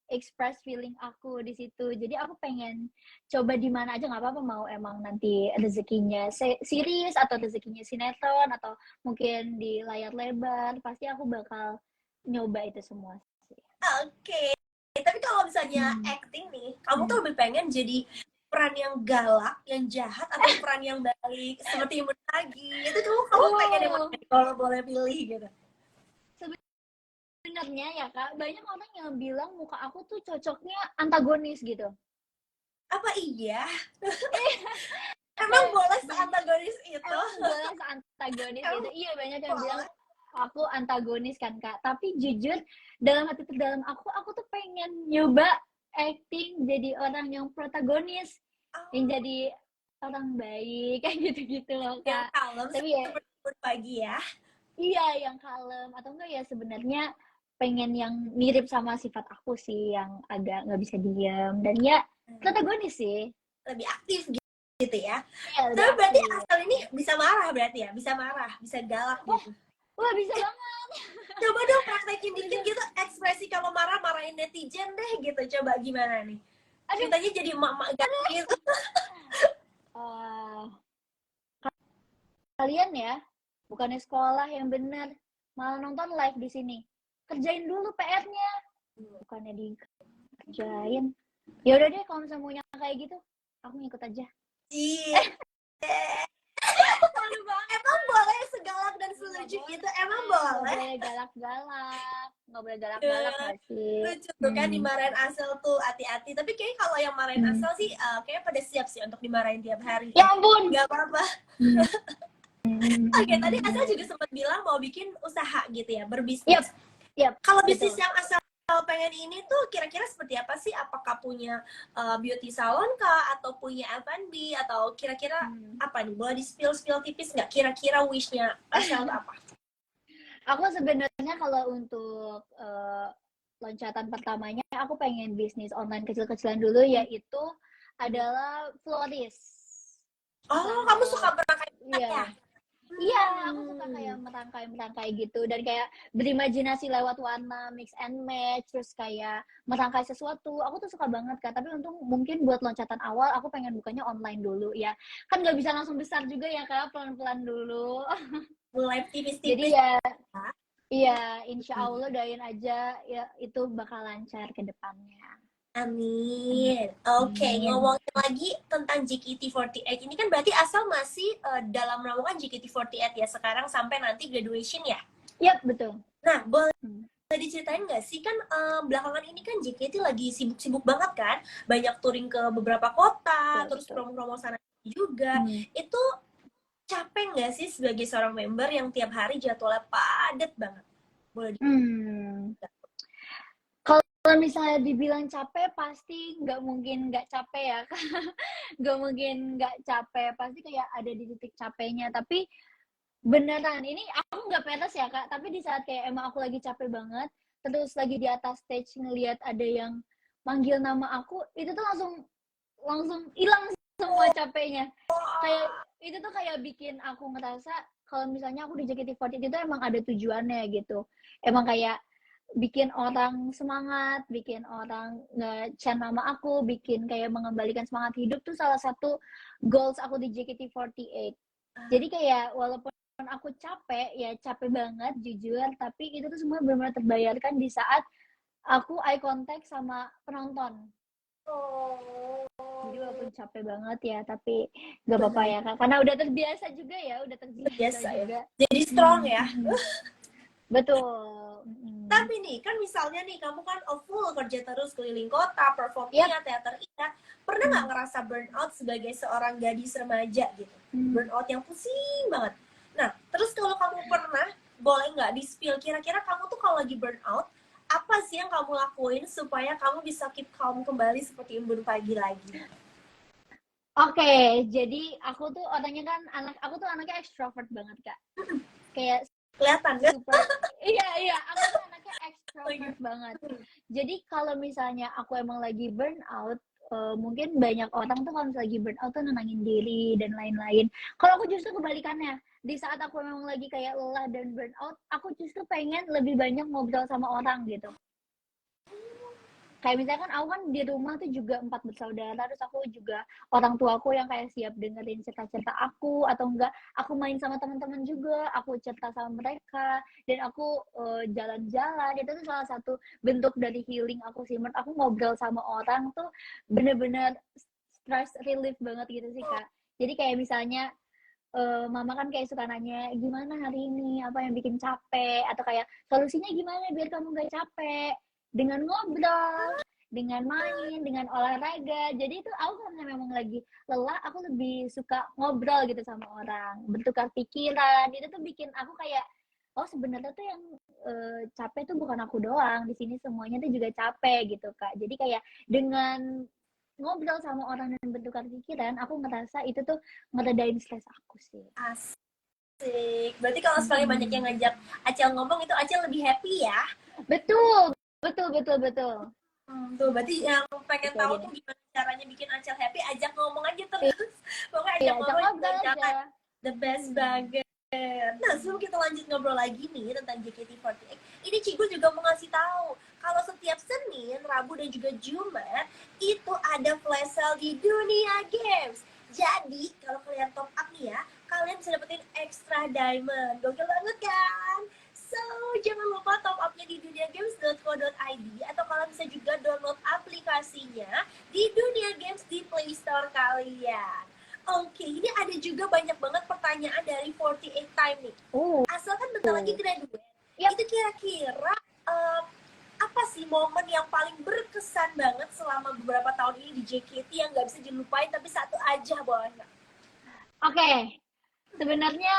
express feeling aku di situ. Jadi aku pengen coba di mana aja, nggak apa-apa, mau emang nanti rezekinya series atau rezekinya sinetron atau mungkin di layar lebar, pasti aku bakal nyoba itu semua sih. Oke. Tapi kalau misalnya acting nih, kamu tuh lebih pengen jadi peran yang galak, yang jahat, atau peran yang baik seperti Embun Pagi? Itu tuh kamu pengen yang mana kalau boleh pilih gitu? Sebenarnya ya Kak, banyak orang yang bilang muka aku tuh cocoknya antagonis gitu. Apa iya? Emang boleh seantagonis itu? Emang boleh seantagonis itu? Iya, banyak yang bilang aku antagonis kan Kak. Tapi jujur, dalam hati terdalam aku tuh pengen nyoba acting jadi orang yang protagonis, yang jadi orang baik, kayak gitu-gitu loh Kak. Yang kalem, tapi ya Embun Pagi ya? Iya, yang kalem. Atau enggak ya sebenarnya pengen yang mirip sama sifat aku sih, yang agak nggak bisa diam dan ya protagonis sih. Lebih aktif gitu ya. Iya, lebih Tapi berarti aktif. Asal ini bisa marah berarti ya, bisa marah, bisa galak Wah, gitu. wah bisa banget. Coba dong praktekin dikit gitu ekspresi kalau marah, marahin netizen deh gitu. Coba gimana nih? Aduh, Ceritanya jadi emak-emak galak gitu. eh, kalian ya, bukannya sekolah yang bener, malah nonton live di sini. Kerjain dulu PR-nya, bukannya dikerjain. Ya udah deh, kalau misalnya maunya kayak gitu, aku ngikut aja. Iya. Malu banget. Emang boleh segalak dan selucu gitu? Emang Nggak boleh? boleh galak-galak, nggak boleh galak-galak nggak sih? Lucu tuh kan dimarahin Asal tuh, hati-hati. Tapi kayaknya kalau yang marahin Asal sih kayaknya pada siap sih untuk dimarahin tiap hari. Ya ampun. Gak apa-apa. Oke, tadi Asal juga sempat bilang mau bikin usaha gitu ya, berbisnis. Yap, Kalau betul. bisnis yang Asal pengen ini tuh kira-kira seperti apa sih? Apakah punya beauty salon kah? Atau punya F&B? Atau kira-kira apa nih? Boleh di-spill tipis nggak? Kira-kira wish-nya Asal apa? Aku sebenarnya kalau untuk loncatan pertamanya, aku pengen bisnis online kecil-kecilan dulu, yaitu adalah florist. Oh, kamu suka berangkat Iya. ya? Iya, aku suka kayak merangkai gitu dan kayak berimajinasi lewat warna, mix and match, terus kayak merangkai sesuatu. Aku tuh suka banget Kak, tapi untung mungkin buat loncatan awal aku pengen bukanya online dulu ya. Kan nggak bisa langsung besar juga ya Kak, pelan-pelan dulu. Mulai Jadi tipis-tipis. ya, iya, insya Allah doain aja ya itu bakal lancar ke depannya. Amin. Oke, Amin. ngomongin lagi tentang JKT48 ini kan berarti Asal masih dalam naungan JKT48 ya sekarang sampai nanti graduation ya. Yap, betul. Nah, boleh diceritain nggak sih kan belakangan ini kan JKT lagi sibuk-sibuk banget kan, banyak touring ke beberapa kota, Betul, terus betul. promo-promo sana juga. Itu capek nggak sih sebagai seorang member yang tiap hari jadwalnya padat banget? Boleh Kalau misalnya dibilang capek, pasti nggak mungkin nggak capek ya. Nggak mungkin nggak capek. Pasti kayak ada di titik capeknya. Tapi beneran, ini aku nggak peres ya Kak. Tapi di saat kayak emang aku lagi capek banget, terus lagi di atas stage ngelihat ada yang manggil nama aku, itu tuh langsung hilang semua capeknya. Kayak itu tuh kayak bikin aku ngerasa kalau misalnya aku di JKT48 itu emang ada tujuannya gitu. Emang kayak bikin orang semangat, bikin orang nge-chant nama aku, bikin kayak mengembalikan semangat hidup tuh salah satu goals aku di JKT48. Jadi kayak walaupun aku capek, ya capek banget jujur, tapi itu tuh semua benar-benar terbayarkan di saat aku eye contact sama penonton. Jadi walaupun capek banget ya, tapi gak apa-apa ya Kak. Karena udah terbiasa juga ya, udah terbiasa juga. Ya. Jadi strong ya. Betul. Tapi nih, kan misalnya nih, kamu kan full kerja terus keliling kota, performnya, teater ikat. Pernah nggak ngerasa burnout sebagai seorang gadis remaja gitu? Burnout yang pusing banget. Nah, terus kalau kamu pernah, boleh nggak di-spill, kira-kira kamu tuh kalau lagi burnout, apa sih yang kamu lakuin supaya kamu bisa keep calm kembali seperti embun pagi lagi? Oke, jadi aku tuh orangnya kan aku tuh anaknya extrovert banget Kak. Kayak kelihatan kan? Super. Iya, aku tuh anaknya extrovert banget. Jadi kalau misalnya aku emang lagi burnout, mungkin banyak orang tuh kalau misalnya lagi burnout tuh nenangin diri dan lain-lain. Kalau aku justru kebalikannya. Di saat aku memang lagi kayak lelah dan burnout, aku justru pengen lebih banyak ngobrol sama orang gitu. Kayak misalnya kan aku kan di rumah tuh juga 4 bersaudara, terus aku juga orang tuaku yang kayak siap dengerin cerita-cerita aku, atau enggak aku main sama teman-teman juga, aku cerita sama mereka, dan aku jalan-jalan. Itu tuh salah satu bentuk dari healing aku sih. Menurut aku ngobrol sama orang tuh bener-bener stress relief banget gitu sih Kak. Jadi kayak misalnya mama kan kayak suka nanya gimana hari ini, apa yang bikin capek, atau kayak solusinya gimana biar kamu gak capek, dengan ngobrol, dengan main, dengan olahraga. Jadi itu aku karena memang lagi lelah, aku lebih suka ngobrol gitu sama orang, bertukar pikiran. Itu tuh bikin aku kayak oh sebenarnya tuh yang capek tuh bukan aku doang, di sini semuanya tuh juga capek gitu Kak. Jadi kayak dengan ngobrol sama orang dan bertukar pikiran, aku ngerasa itu tuh ngeredain stres aku sih. Asik. Berarti kalau sekali banyak yang ngajak Acel ngomong, itu Acel lebih happy ya? Betul. Tuh, berarti yang pengen tahu tuh gimana caranya bikin Acel happy, ajak ngomong aja terus. ajak Iya, ngobrol jangan juga ngobrol jangan. aja. The best banget. Nah, sebelum kita lanjut ngobrol lagi nih tentang JKT48, ini Cigu juga mau ngasih tahu kalau setiap Senin, Rabu dan juga Jumat itu ada flash sale di Dunia Games. Jadi kalau kalian top up nih ya, kalian bisa dapetin extra diamond. Gokil banget kan? So, jangan lupa top upnya di duniagames.co.id atau kalian bisa juga download aplikasinya di Dunia Games di Play Store kalian. Oke, ini ada juga banyak banget pertanyaan dari 48 Time nih. Asalkan bentar lagi graduate, Yap. itu kira-kira apa sih momen yang paling berkesan banget selama beberapa tahun ini di JKT yang gak bisa dilupain, tapi satu aja boleh nggak? Oke, sebenarnya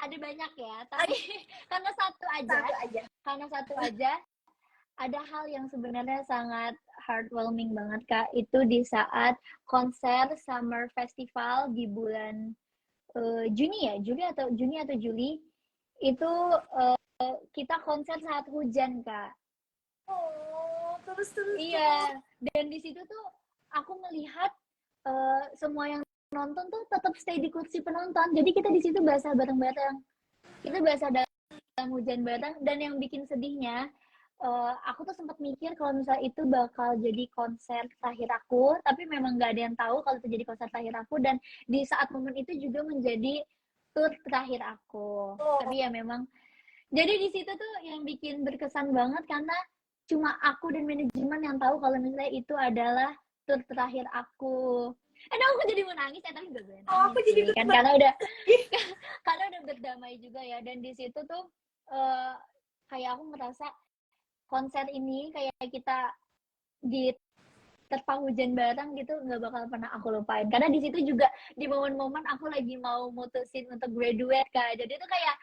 ada banyak ya, tapi karena satu aja, ada hal yang sebenarnya sangat heartwarming banget Kak. Itu di saat konser Summer Festival di bulan Juni atau Juli, itu kita konser saat hujan Kak. Oh, terus. Iya, dan di situ tuh aku melihat semua yang nonton tuh tetap stay di kursi penonton. Jadi kita di situ basah bareng-bareng. Kita basah dalam hujan bareng, dan yang bikin sedihnya, aku tuh sempat mikir kalau misalnya itu bakal jadi konser terakhir aku, tapi memang gak ada yang tahu kalau itu jadi konser terakhir aku, dan di saat momen itu juga menjadi tour terakhir aku. Tapi ya memang, jadi di situ tuh yang bikin berkesan banget karena cuma aku dan manajemen yang tahu kalau misalnya itu adalah tour terakhir aku. Aku jadi mau nangis ya, tapi gak boleh nangis aku jadi sih, kan karena udah berdamai juga ya. Dan di situ tuh kayak aku merasa konser ini kayak kita di terpa hujan bareng gitu nggak bakal pernah aku lupain, karena di situ juga di momen-momen aku lagi mau mutusin untuk graduate Kak. Jadi tuh kayak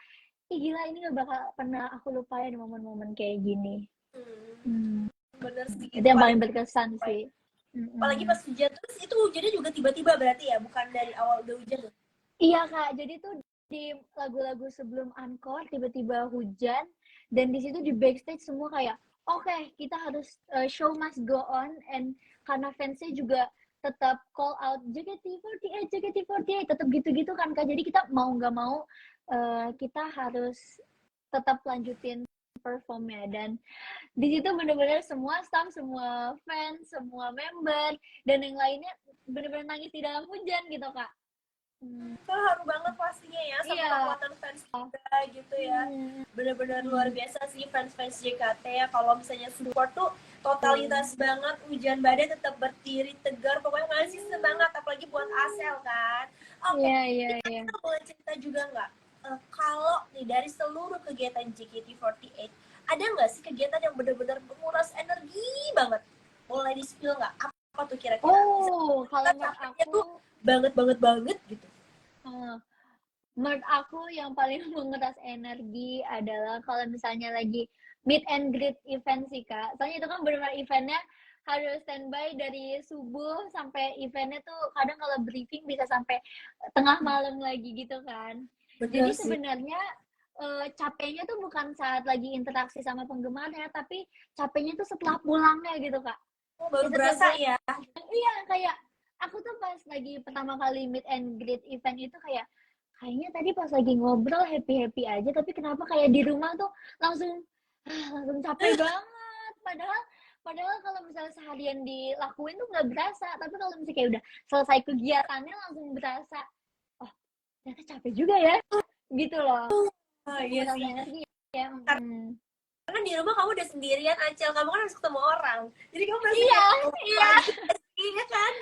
gila, ini nggak bakal pernah aku lupain momen-momen kayak gini. Bener sih, Itu yang paling berkesan sih. Apalagi pas hujan, terus itu hujannya juga tiba-tiba berarti ya, bukan dari awal udah hujan. Iya Kak, jadi tuh di lagu-lagu sebelum encore tiba-tiba hujan, dan di situ di backstage semua kayak oke, kita harus show must go on, and karena fansnya juga tetap call out JKT48 tetap gitu-gitu kan Kak. Jadi kita mau nggak mau kita harus tetap lanjutin performnya, dan di situ bener-bener semua staff, semua fans, semua member, dan yang lainnya bener-bener nangis di dalam hujan gitu Kak. Itu haru banget pastinya ya, sama kekuatan fans juga gitu ya. Bener-bener luar biasa sih fans JKT ya, kalau misalnya support tuh totalitas banget, hujan badai tetap berdiri tegar, pokoknya ngasih semangat, apalagi buat Asel kan. Oke, kita boleh cerita juga nggak, kalau nih dari seluruh kegiatan JKT48, ada nggak sih kegiatan yang benar-benar menguras energi banget? Boleh di-spill nggak? Apa tuh kira-kira? Kalau menurut aku tuh banget gitu. Menurut aku yang paling menguras energi adalah kalau misalnya lagi meet and greet event sih Kak. Soalnya itu kan benar-benar eventnya harus standby dari subuh sampai eventnya tuh kadang kalau briefing bisa sampai tengah malam lagi gitu kan. Jadi sebenarnya capeknya tuh bukan saat lagi interaksi sama penggemarnya, tapi capeknya tuh setelah pulangnya gitu Kak. Baru berasa ya? Iya, kayak aku tuh pas lagi pertama kali meet and greet event itu kayaknya tadi pas lagi ngobrol happy-happy aja, tapi kenapa kayak di rumah tuh langsung capek banget. Padahal kalau misalnya seharian dilakuin tuh nggak berasa, tapi kalau misalnya kayak udah selesai kegiatannya langsung berasa, oh ternyata capek juga ya, gitu loh. Iya sih. Energi ya. Karena di rumah kamu udah sendirian, Acel, kamu kan harus ketemu orang, jadi kamu pasti iya kan?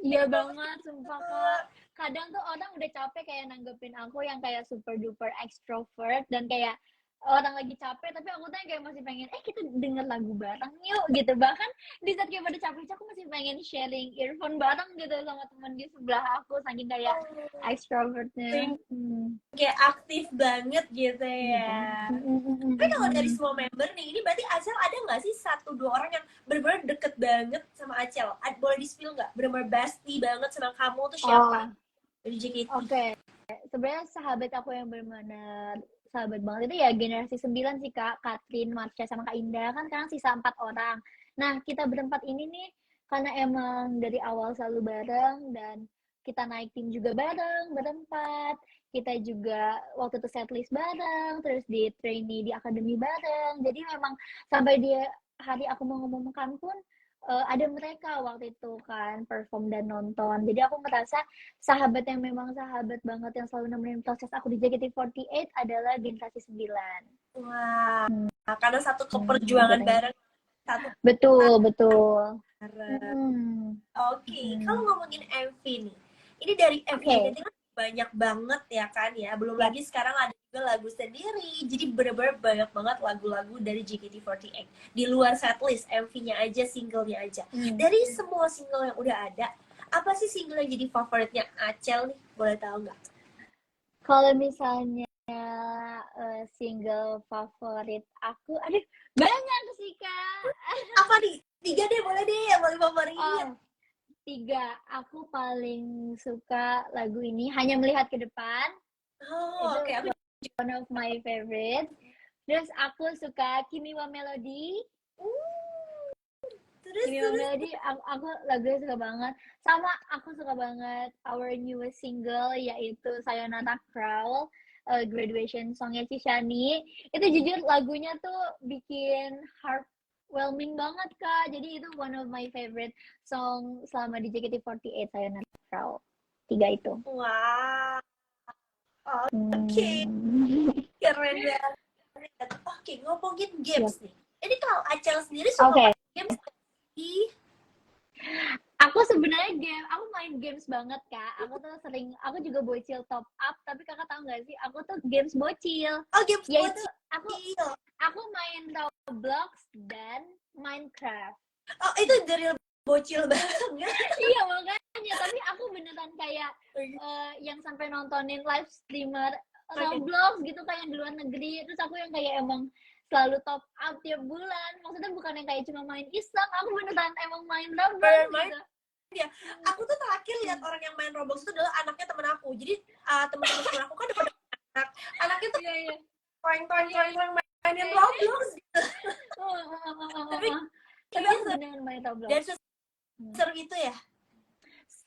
Iya banget, sumpah Kak. Kadang tuh orang udah capek kayak nanggepin aku yang kayak super duper extrovert, dan kayak orang lagi capek tapi aku tuh kayak masih pengen kita denger lagu bareng yuk gitu. Bahkan di saat kayak pada capek aku masih pengen sharing earphone bareng gitu sama teman di sebelah aku, saking kayak extrovertnya. Kayak aktif banget gitu ya. Tapi kalau dari semua member nih, ini berarti Acel ada nggak sih 1-2 orang yang benar-benar deket banget sama Acel? Boleh di-spill nggak? Benar-benar bestie banget sama kamu tuh siapa? Dari JKT. Oke. Sebenarnya sahabat aku yang benar-benar sahabat banget itu ya generasi 9 sih Kak. Katrin, Marsha, sama Kak Indah. Kan sekarang sisa 4 orang. Nah, kita berempat ini nih karena emang dari awal selalu bareng, dan kita naik tim juga bareng berempat, kita juga waktu itu setlist bareng, terus di trainee di akademi bareng. Jadi memang sampai di hari aku mengumumkan pun ada mereka waktu itu kan perform dan nonton. Jadi aku merasa sahabat yang memang sahabat banget yang selalu nemenin proses aku di JKT48 adalah generasi 9. Wah, karena satu keperjuangan bareng, satu Betul. bareng. Oke, kalau ngomongin MV nih, ini dari MV ini kan banyak banget ya kan ya, belum lagi sekarang ada juga lagu sendiri, jadi bener-bener banyak banget lagu-lagu dari JKT48 di luar setlist, MV-nya aja, singlenya aja. Dari semua single yang udah ada, apa sih single yang jadi favoritnya Acel nih, boleh tahu nggak? Kalau misalnya single favorit aku, aduh banyak sih Kak. Apa nih? 3 deh, boleh deh, yang paling favorit. 3, aku paling suka lagu ini, Hanya Melihat ke Depan. Oh, itu one of my favorite. Terus aku suka Kimi wa Melody. Kimi wa Melody, aku lagunya suka banget. Sama aku suka banget our newest single, yaitu Sayonara Crawl, graduation songnya Cishani. Itu jujur lagunya tuh bikin heartwarming banget Kak. Jadi itu one of my favorite song selama di JKT48, Sayonara Crawl. 3 itu. Wow. Oke. Keren banget. Oke, ngomongin games nih. Ini kalau Acel sendiri suka main games sih? Aku sebenarnya aku main games banget Kak. Aku juga bocil top up, tapi Kakak tahu nggak sih, aku tuh games bocil. Oh, games yaitu bocil. Aku main Roblox dan Minecraft. Oh, itu dari bocil banget. Iya makanya, tapi aku beneran kayak yang sampai nontonin live streamer Roblox gitu kayak di luar negeri. Terus aku yang kayak emang selalu top up tiap bulan. Maksudnya bukan yang kayak cuma main iseng, aku beneran emang main Roblox gitu. Ya, aku tuh terakhir lihat orang yang main Roblox itu adalah anaknya temen aku. Jadi teman-teman aku kan udah anaknya tuh mainin Roblox gitu. Tapi aku beneran main Roblox. Dan seru itu ya?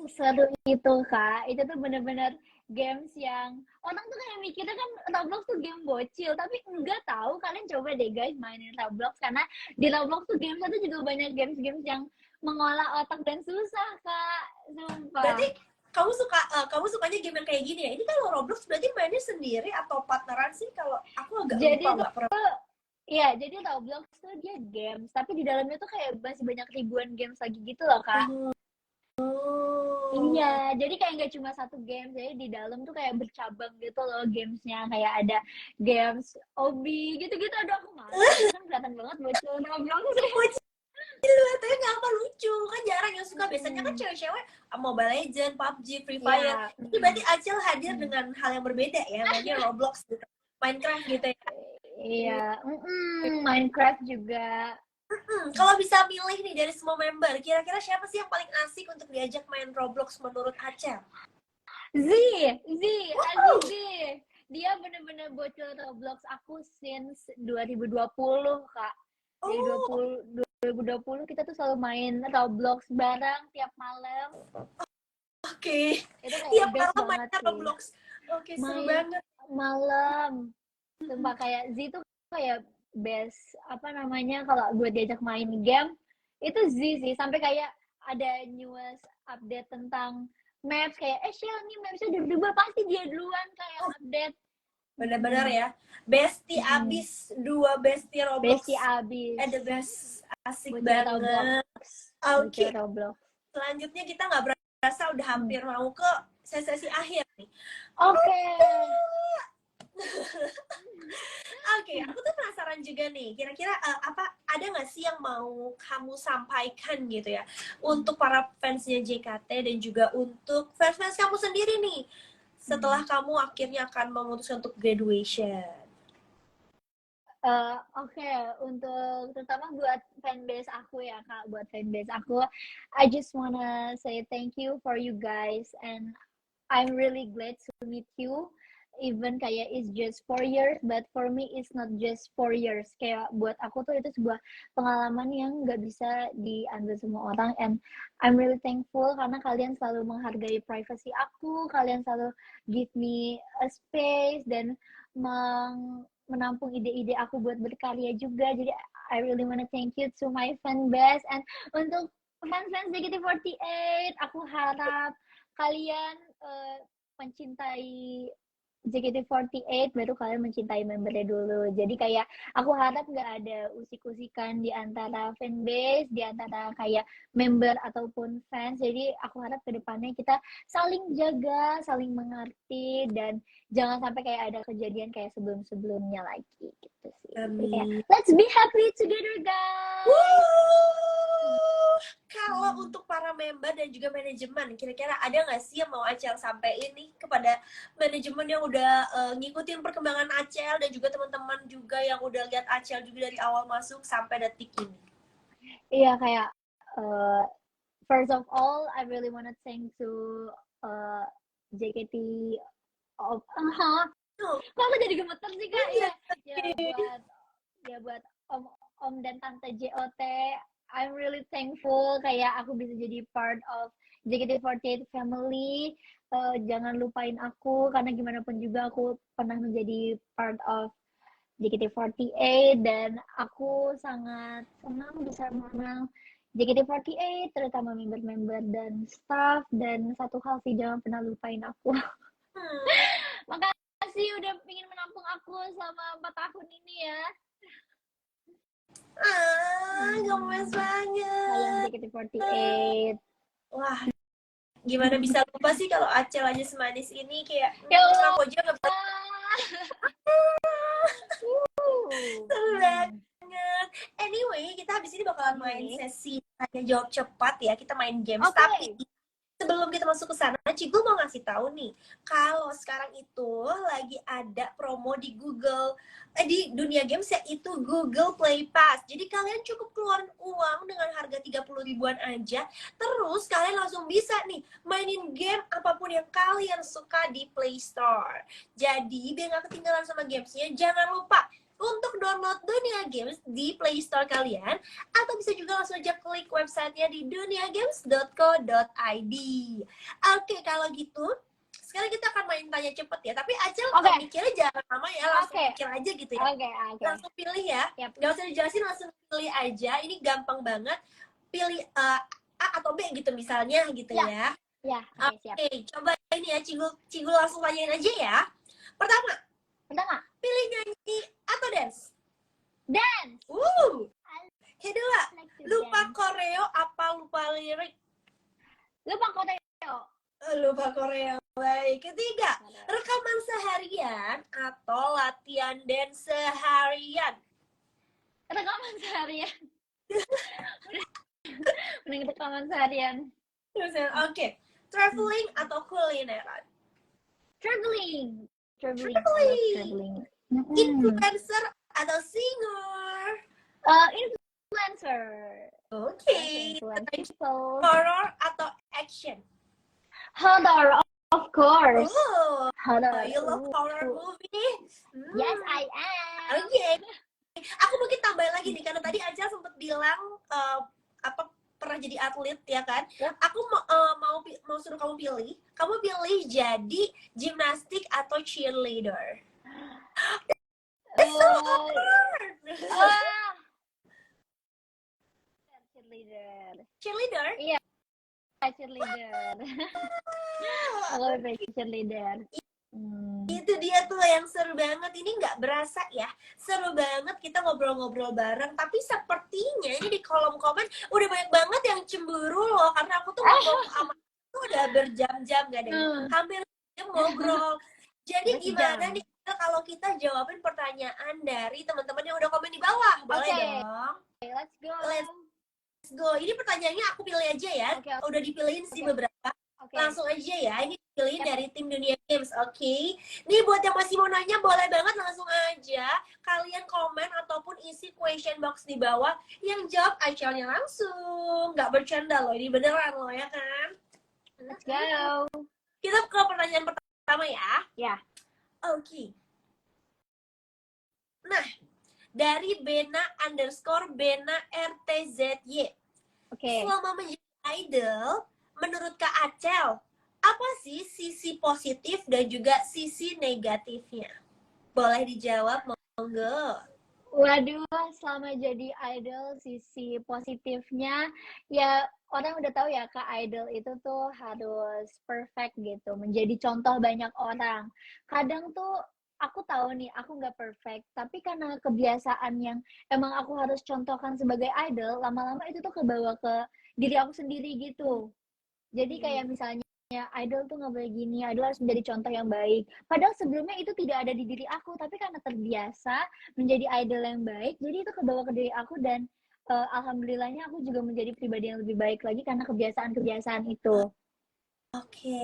Seru itu Kak. Itu tuh bener-bener games yang orang tuh kayak mikirnya kan Roblox tuh game bocil, tapi enggak tahu. Kalian coba deh guys mainin Roblox, karena di Roblox tuh games itu juga banyak games-games yang mengolah otak dan susah Kak. Sumpah. Berarti kamu sukanya game yang kayak gini ya? Ini kalau Roblox berarti mainnya sendiri atau partneran sih? Kalau aku agak lupa nggak pernah. Iya, jadi Roblox tuh dia games, tapi di dalamnya tuh kayak masih banyak ribuan games lagi gitu loh Kak. Iya, jadi kayak nggak cuma satu game, jadi di dalam tuh kayak bercabang gitu loh gamesnya, kayak ada games obi gitu-gitu. Aduh aku malu, kan kelihatan banget bocil Roblox. Tapi nggak apa lucu, kan jarang yang suka. Biasanya kan cewek-cewek Mobile Legends, PUBG, Free Fire. Ini berarti Acel hadir dengan hal yang berbeda ya, mainnya Roblox gitu, Minecraft gitu ya. Iya, Minecraft juga. Kalau bisa milih nih dari semua member, kira-kira siapa sih yang paling asik untuk diajak main Roblox menurut Acel? Z. Dia bener-bener bocil Roblox aku since 2020 Kak. Dari 2020 kita tuh selalu main Roblox bareng tiap malam. Oke. Tiap malam main Roblox. Oke, seru banget. Malam. Sumpah kayak Z tuh kayak best kalau gue diajak main game itu Z sih, sampai kayak ada newest update tentang maps kayak Shell nih mapsnya udah berubah, pasti dia duluan kayak update. Benar-benar ya, bestie abis, 2 bestie Roblox. Bestie abis. The best, asik banget. Oke. Selanjutnya kita nggak berasa udah hampir mau ke sesi akhir nih. Oke, aku tuh penasaran juga nih. Kira-kira ada nggak sih yang mau kamu sampaikan gitu ya untuk para fansnya JKT dan juga untuk fans-fans kamu sendiri nih setelah kamu akhirnya akan memutuskan untuk graduation? Untuk terutama buat fanbase aku ya Kak, I just wanna say thank you for you guys, and I'm really glad to meet you. even kayak it's just 4 years, but for me it's not just 4 years. Kayak buat aku tuh itu sebuah pengalaman yang nggak bisa diambil semua orang, and I'm really thankful karena kalian selalu menghargai privacy aku, kalian selalu give me a space dan menampung ide-ide aku buat berkarya juga. Jadi I really wanna thank you to my fan base, and untuk fans-fans JKT48, aku harap kalian mencintai JKT48 baru kalian mencintai membernya dulu. Jadi kayak aku harap nggak ada usik-usikan di antara fanbase, di antara kayak member ataupun fans. Jadi aku harap kedepannya kita saling jaga, saling mengerti, dan jangan sampai kayak ada kejadian kayak sebelum-sebelumnya lagi gitu sih. Jadi kayak let's be happy together guys. Kalau untuk para member dan juga manajemen, kira-kira ada nggak sih yang mau Acel sampaikan nih kepada manajemen yang udah ngikutin perkembangan Acel, dan juga teman-teman juga yang udah lihat Acel juga dari awal masuk sampai detik ini? Iya, kayak first of all, I really wanna thank to JKT of kok aku jadi gemeter sih kak ya buat om dan tante JOT. I'm really thankful kayak aku bisa jadi part of JKT48 family. Jangan lupain aku karena gimana pun juga aku pernah menjadi part of JKT48, dan aku sangat senang bisa mengenal JKT48, terutama member-member dan staff. Dan satu hal sih, jangan pernah lupain aku. Makasih udah ingin menampung aku selama 4 tahun ini ya. Gemes banget. Salam JKT48. Wah, gimana bisa lupa sih kalau Acel aja semanis ini, kayak Ya Allah. aku aja nggak seru banget. Anyway, kita habis ini bakalan main sesi tanya jawab cepat ya. Kita main games. Tapi sebelum kita masuk ke sana, Cigul mau ngasih tahu nih, kalau sekarang itu lagi ada promo di Google, di dunia games, yaitu Google Play Pass. Jadi kalian cukup keluarin uang dengan harga 30 ribuan aja, terus kalian langsung bisa nih mainin game apapun yang kalian suka di Play Store. Jadi biar gak ketinggalan sama gamesnya, jangan lupa untuk download Dunia Games di Play Store kalian, atau bisa juga langsung aja klik websitenya di duniagames.co.id. Oke, kalau gitu sekarang kita akan main tanya cepet ya, tapi Acel mikirnya jangan lama ya, langsung mikir aja gitu ya. Langsung pilih ya, gak usah dijelasin, langsung pilih aja. Ini gampang banget, pilih A atau B gitu misalnya gitu ya. Oke, coba ini ya, Cigul langsung tanyain aja ya. Pertama, pilih nyanyi atau dance? Dance. Kedua, lupa koreo apa lupa lirik? Lupa koreo. Lupa koreo. Baik. Ketiga, rekaman seharian atau latihan dance seharian? Rekaman seharian. Mending rekaman seharian. Oke. Traveling atau kulineran? Traveling. Influencer atau singer? Influencer. Oke. Horror atau action? Horror, of course. Horror. You love horror movie? Yes, I am. Oke. Aku mungkin tambahin lagi nih, karena tadi Aja sempat bilang pernah jadi atlet ya kan? Aku mau suruh kamu pilih. Kamu pilih jadi gimnastik atau cheerleader? It's so hard. Cheerleader? Iya, cheerleader. Aku pilih cheerleader. Itu dia tuh yang seru banget. Ini nggak berasa ya, seru banget kita ngobrol-ngobrol bareng. Tapi sepertinya ini di kolom komen udah banyak banget yang cemburu loh, karena aku tuh ngomong sama tuh udah berjam-jam, gak ada hampir ngobrol. Jadi gimana nih kalau kita jawabin pertanyaan dari teman-teman yang udah komen di bawah? Boleh dong? Let's go. Ini pertanyaannya aku pilih aja ya. Udah dipilihin sih beberapa. Langsung aja ya, ini pilih dari tim Dunia Games. Oke. Nih buat yang masih mau nanya, boleh banget langsung aja kalian komen ataupun isi question box di bawah, yang jawab Acelnya langsung. Nggak bercanda loh, ini beneran loh ya kan. Let's go. Kita ke pertanyaan pertama ya. Ya. Oke. Nah, dari Bena_Bena RTZY. Oke. Selama menjadi idol, menurut Kak Acel, apa sih sisi positif dan juga sisi negatifnya? Boleh dijawab, monggo. Waduh, selama jadi idol sisi positifnya ya orang udah tahu ya Kak, idol itu tuh harus perfect gitu, menjadi contoh banyak orang. Kadang tuh aku tahu nih aku nggak perfect, tapi karena kebiasaan yang emang aku harus contohkan sebagai idol, lama-lama itu tuh kebawa ke diri aku sendiri gitu. Jadi kayak misalnya idol tuh nggak boleh gini, idol harus menjadi contoh yang baik. Padahal sebelumnya itu tidak ada di diri aku, tapi karena terbiasa menjadi idol yang baik, jadi itu kebawa ke diri aku dan alhamdulillahnya aku juga menjadi pribadi yang lebih baik lagi karena kebiasaan-kebiasaan itu. Oke.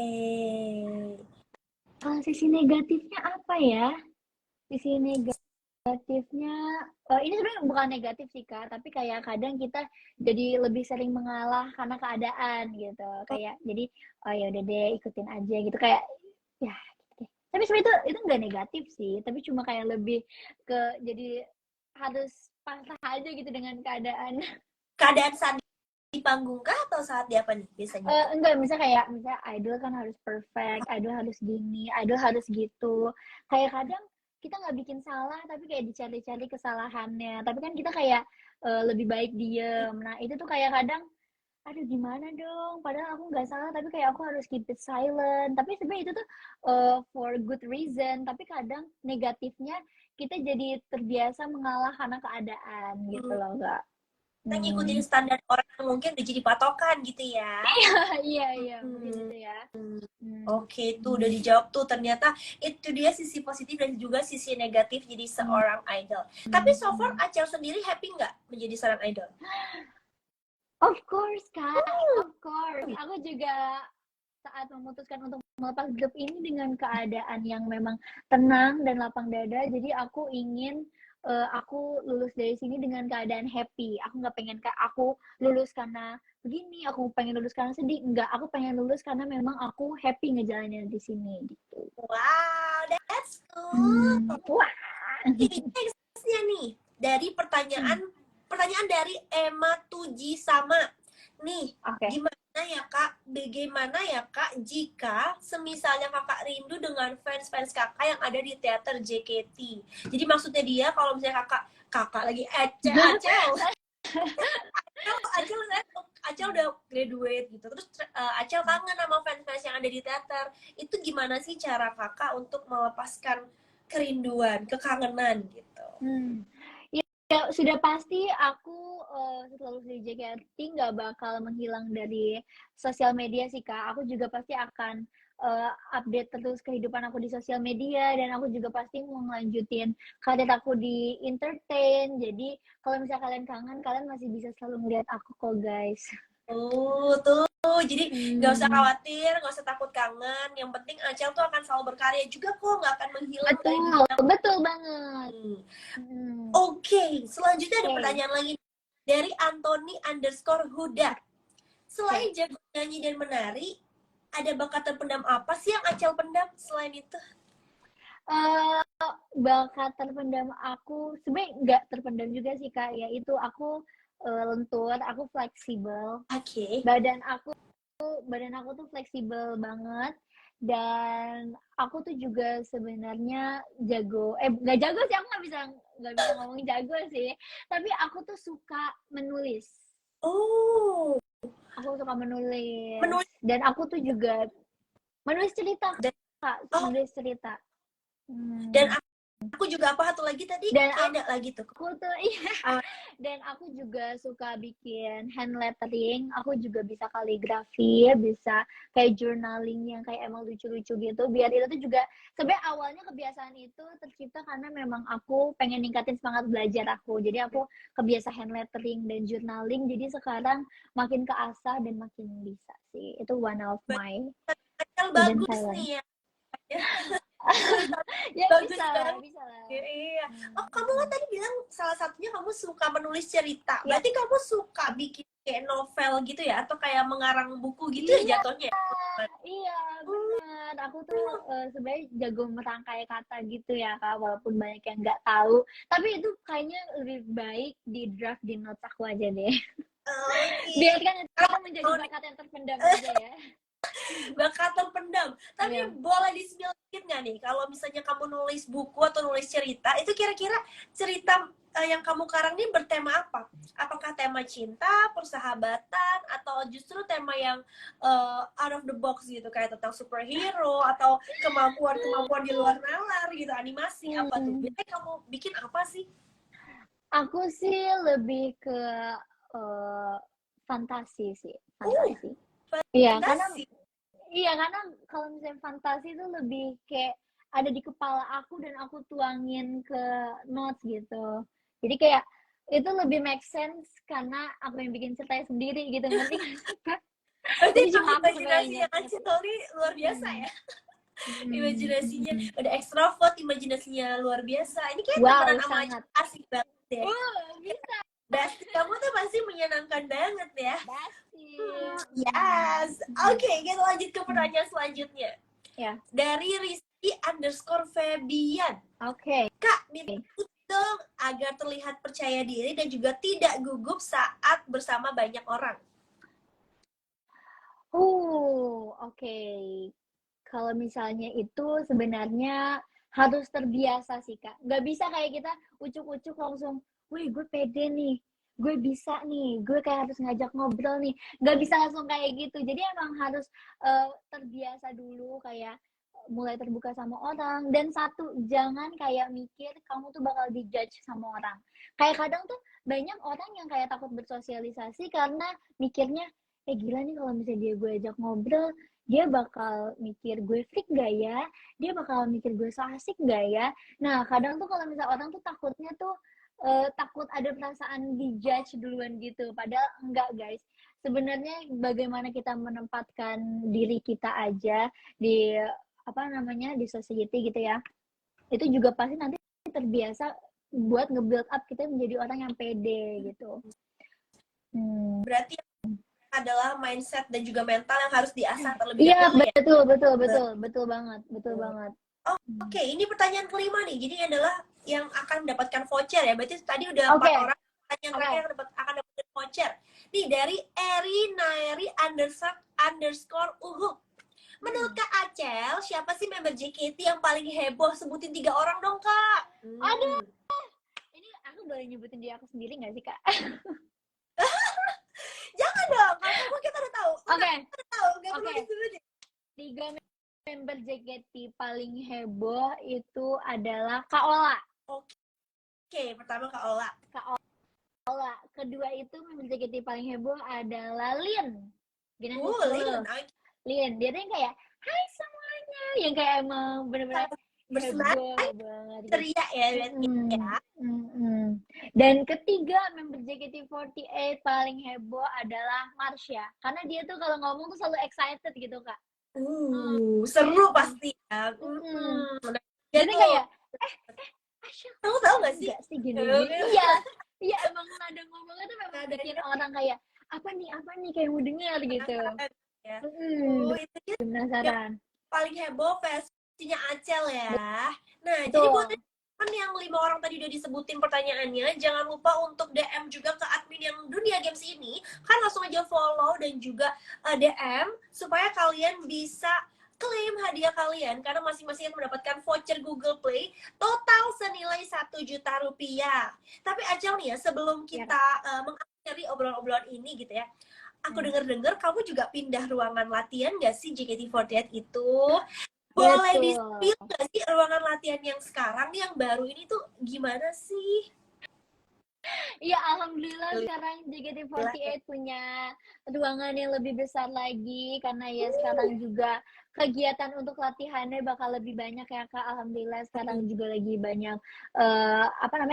Kalau sisi negatifnya apa ya? Sisi negatifnya, ini sebenarnya bukan negatif sih Kak, tapi kayak kadang kita jadi lebih sering mengalah karena keadaan gitu. Kayak jadi, oh ya udah deh ikutin aja gitu kayak ya gitu deh. Tapi sebenarnya itu nggak negatif sih, tapi cuma kayak lebih ke jadi harus pasrah aja gitu dengan keadaan. Keadaan saat di panggung kah atau saat di apa nih biasanya tuh? Enggak, misalnya idol kan harus perfect, idol harus gini, idol harus gitu. Kayak kadang kita nggak bikin salah, tapi kayak dicari-cari kesalahannya. Tapi kan kita kayak lebih baik diem. Nah itu tuh kayak kadang, aduh gimana dong? Padahal aku nggak salah, tapi kayak aku harus keep it silent. Tapi sebenarnya itu tuh for good reason. Tapi kadang negatifnya kita jadi terbiasa mengalah karena keadaan gitu Hmm, loh, Kak. kita ngikutin Hmm. standar orang yang mungkin udah jadi patokan gitu ya. Iya, iya, mungkin Hmm. itu ya. Hmm. Oke, tuh udah dijawab tuh. Ternyata itu dia sisi positif dan juga sisi negatif jadi seorang idol. Tapi so far Acel sendiri happy nggak menjadi seorang idol? Of course, Kak. Of course. Aku juga saat memutuskan untuk melepas grup ini dengan keadaan yang memang tenang dan lapang dada. Jadi aku ingin aku lulus dari sini dengan keadaan happy. Aku nggak pengen kayak aku lulus karena begini, aku pengen lulus karena sedih. Enggak, aku pengen lulus karena memang aku happy ngejalanin di sini gitu. Wow, that's cool. Wah. Nextnya nih, dari pertanyaan dari Emma Tuji sama. Nih, Oke. gimana ya Kak? Bagaimana ya Kak jika semisalnya Kakak rindu dengan fans-fans Kakak yang ada di teater JKT? Jadi maksudnya dia kalau misalnya kakak lagi Acel udah graduate gitu. Terus Acel kangen sama fans-fans yang ada di teater. Itu gimana sih cara Kakak untuk melepaskan kerinduan, kekangenan gitu? Ya, sudah pasti aku setelah lulus dari JKT nggak bakal menghilang dari sosial media sih Kak. Aku juga pasti akan update terus kehidupan aku di sosial media dan aku juga pasti mau ngelanjutin karir aku di entertain. Jadi kalau misalnya kalian kangen, kalian masih bisa selalu ngeliat aku kok guys. Tuh. Jadi nggak usah Hmm, khawatir, nggak usah takut kangen. Yang penting Acel tuh akan selalu berkarya juga kok, nggak akan menghilang dari betul, dunia. betul banget. Hmm. Hmm, Oke, selanjutnya ada oke, pertanyaan lagi dari Anthony_Huda. oke. Selain jago nyanyi dan menari, ada bakat terpendam apa sih yang Acel pendam selain itu? eh Bakat terpendam aku sebenarnya nggak terpendam juga sih Kak, ya itu aku lentur, aku fleksibel, Oke. badan aku tuh fleksibel banget dan aku tuh juga sebenarnya jago, nggak jago sih, aku nggak bisa ngomong jago sih, tapi aku tuh suka menulis. Oh, Aku suka menulis menulis dan aku tuh juga menulis cerita dan Kak, oh, menulis cerita. dan Hmm. aku juga apa satu lagi tadi? Dan Kayak ada lagi tuh. aku tuh iya, dan aku juga suka bikin hand lettering, aku juga bisa kaligrafi, bisa kayak journaling yang kayak emang lucu-lucu gitu, biar itu tuh juga sebenarnya awalnya kebiasaan itu tercipta karena memang aku pengen ningkatin semangat belajar aku. Jadi aku kebiasa hand lettering dan journaling, jadi sekarang makin keasah dan makin bisa sih. Itu one of my Acel hidden bagus talent. nih ya. Tulisan Ya bagus bisa lah, banget. bisa lah. Iya. Oh, kamu kan Hmm. tadi bilang salah satunya kamu suka menulis cerita. Ya, Berarti kamu suka bikin kayak novel gitu ya? Atau kayak mengarang buku gitu ya iya. jatuhnya? Iya, Hmm, benar. Aku tuh sebenarnya jago merangkai kata gitu ya Kak, walaupun banyak yang nggak tahu. Tapi itu kayaknya lebih baik di draft di notes aku aja deh. Oke. Biarkan itu menjadi Oh, bakat yang terpendam aja ya. bakat terpendam. Tapi Iya. boleh di-spill dikit nggak nih, kalau misalnya kamu nulis buku atau nulis cerita, itu kira-kira cerita yang kamu karang ini bertema apa? Apakah tema cinta, persahabatan, atau justru tema yang out of the box gitu, kayak tentang superhero atau kemampuan-kemampuan di luar nalar gitu, animasi apa tuh? Biasanya kamu bikin apa sih? Aku sih lebih ke fantasi sih, fantasi. Iya, karena Fantasi. kalau misalnya fantasi itu lebih kayak ada di kepala aku dan aku tuangin ke notes gitu. Jadi kayak itu lebih make sense karena aku yang bikin ceritanya sendiri gitu, ngerti nggak sih Kak? Berarti Jadi emang cuma aku sebenarnya imajinasi yang yang ngerti. Acito ini luar biasa Hmm. ya. Hmm. Imajinasinya Hmm. udah ekstrovert, imajinasinya luar biasa. Ini kayak Wow, temenan sama Aca sangat. asik banget deh. Bisa Basti kamu tuh pasti menyenangkan banget ya. basi. Yes. Oke, kita lanjut ke pertanyaan selanjutnya. Ya, Dari Rizky_Febian. oke. Kak, minta tips dong agar terlihat percaya diri dan juga tidak gugup saat bersama banyak orang. Oke. Kalau misalnya itu sebenarnya harus terbiasa sih Kak. Nggak bisa kayak kita ucuk-ucuk langsung, wih gue pede nih, gue bisa nih, gue kayak harus ngajak ngobrol nih. Nggak bisa langsung kayak gitu. Jadi emang harus terbiasa dulu kayak mulai terbuka sama orang. Dan satu, jangan kayak mikir kamu tuh bakal dijudge sama orang. Kayak kadang tuh banyak orang yang kayak takut bersosialisasi karena mikirnya, gila nih kalau misalnya dia gue ajak ngobrol, dia bakal mikir gue freak gak ya? Dia bakal mikir gue so asik gak ya? Nah, kadang tuh kalau misalnya orang tuh takutnya tuh takut ada perasaan dijudge duluan gitu. Padahal enggak guys. Sebenarnya bagaimana kita menempatkan diri kita aja di apa namanya di society gitu ya. Itu juga pasti nanti terbiasa buat nge-build up kita menjadi orang yang pede gitu. Berarti adalah mindset dan juga mental yang harus diasah terlebih Iya, dahulu ya. betul banget. Oke, ini pertanyaan kelima nih. Jadi ini adalah yang akan mendapatkan voucher ya. Berarti tadi udah 4 orang. Pertanyaan terakhir yang akan dapatkan voucher. Nih dari Eri Nairi underscore Uhuk. Menurut Kak Acel, siapa sih member JKT yang paling heboh? Sebutin 3 orang dong, Kak. Aduh, ini aku boleh nyebutin diri aku sendiri nggak sih, Kak? Jangan dong, kalau kamu kita udah tahu. Oke. Udah tahu, nggak perlu disebutin. 3 member JKT paling heboh itu adalah Kak Ola. Oke, pertama Kak Ola. Kedua itu member JKT paling heboh adalah Lin. Lin. Dia tuh yang kayak, hai semuanya. Yang kayak emang bener-bener heboh banget. Ceria ya, ya. Dan ketiga member JKT48 paling heboh adalah Marsha. Karena dia tuh kalau ngomong tuh selalu excited gitu, Kak. Seru pasti ya. Jadi kayak, Asya, kamu tahu nggak sih? Gak sih gini. Iya emang nada ngomongnya tuh memang bikin orang kayak, apa nih kayak mau dengar gitu. Ya. Itu dia penasaran. Paling heboh versinya Acel ya. Nah, jadi buat yang 5 orang tadi udah disebutin pertanyaannya, jangan lupa untuk DM juga ke admin yang Dunia Games ini, kan langsung aja follow dan juga DM supaya kalian bisa klaim hadiah kalian, karena masing-masing mendapatkan voucher Google Play total senilai 1 juta rupiah. Tapi Acel nih ya, sebelum kita mengakhiri obrolan-obrolan ini gitu ya, aku dengar kamu juga pindah ruangan latihan gak sih JKT48 itu? Boleh di-spill gak sih ruangan latihan yang sekarang yang baru ini tuh gimana sih? Iya, alhamdulillah sekarang JKT48 punya ruangan yang lebih besar lagi karena ya sekarang juga kegiatan untuk latihannya bakal lebih banyak ya Kak. Alhamdulillah sekarang juga lagi banyak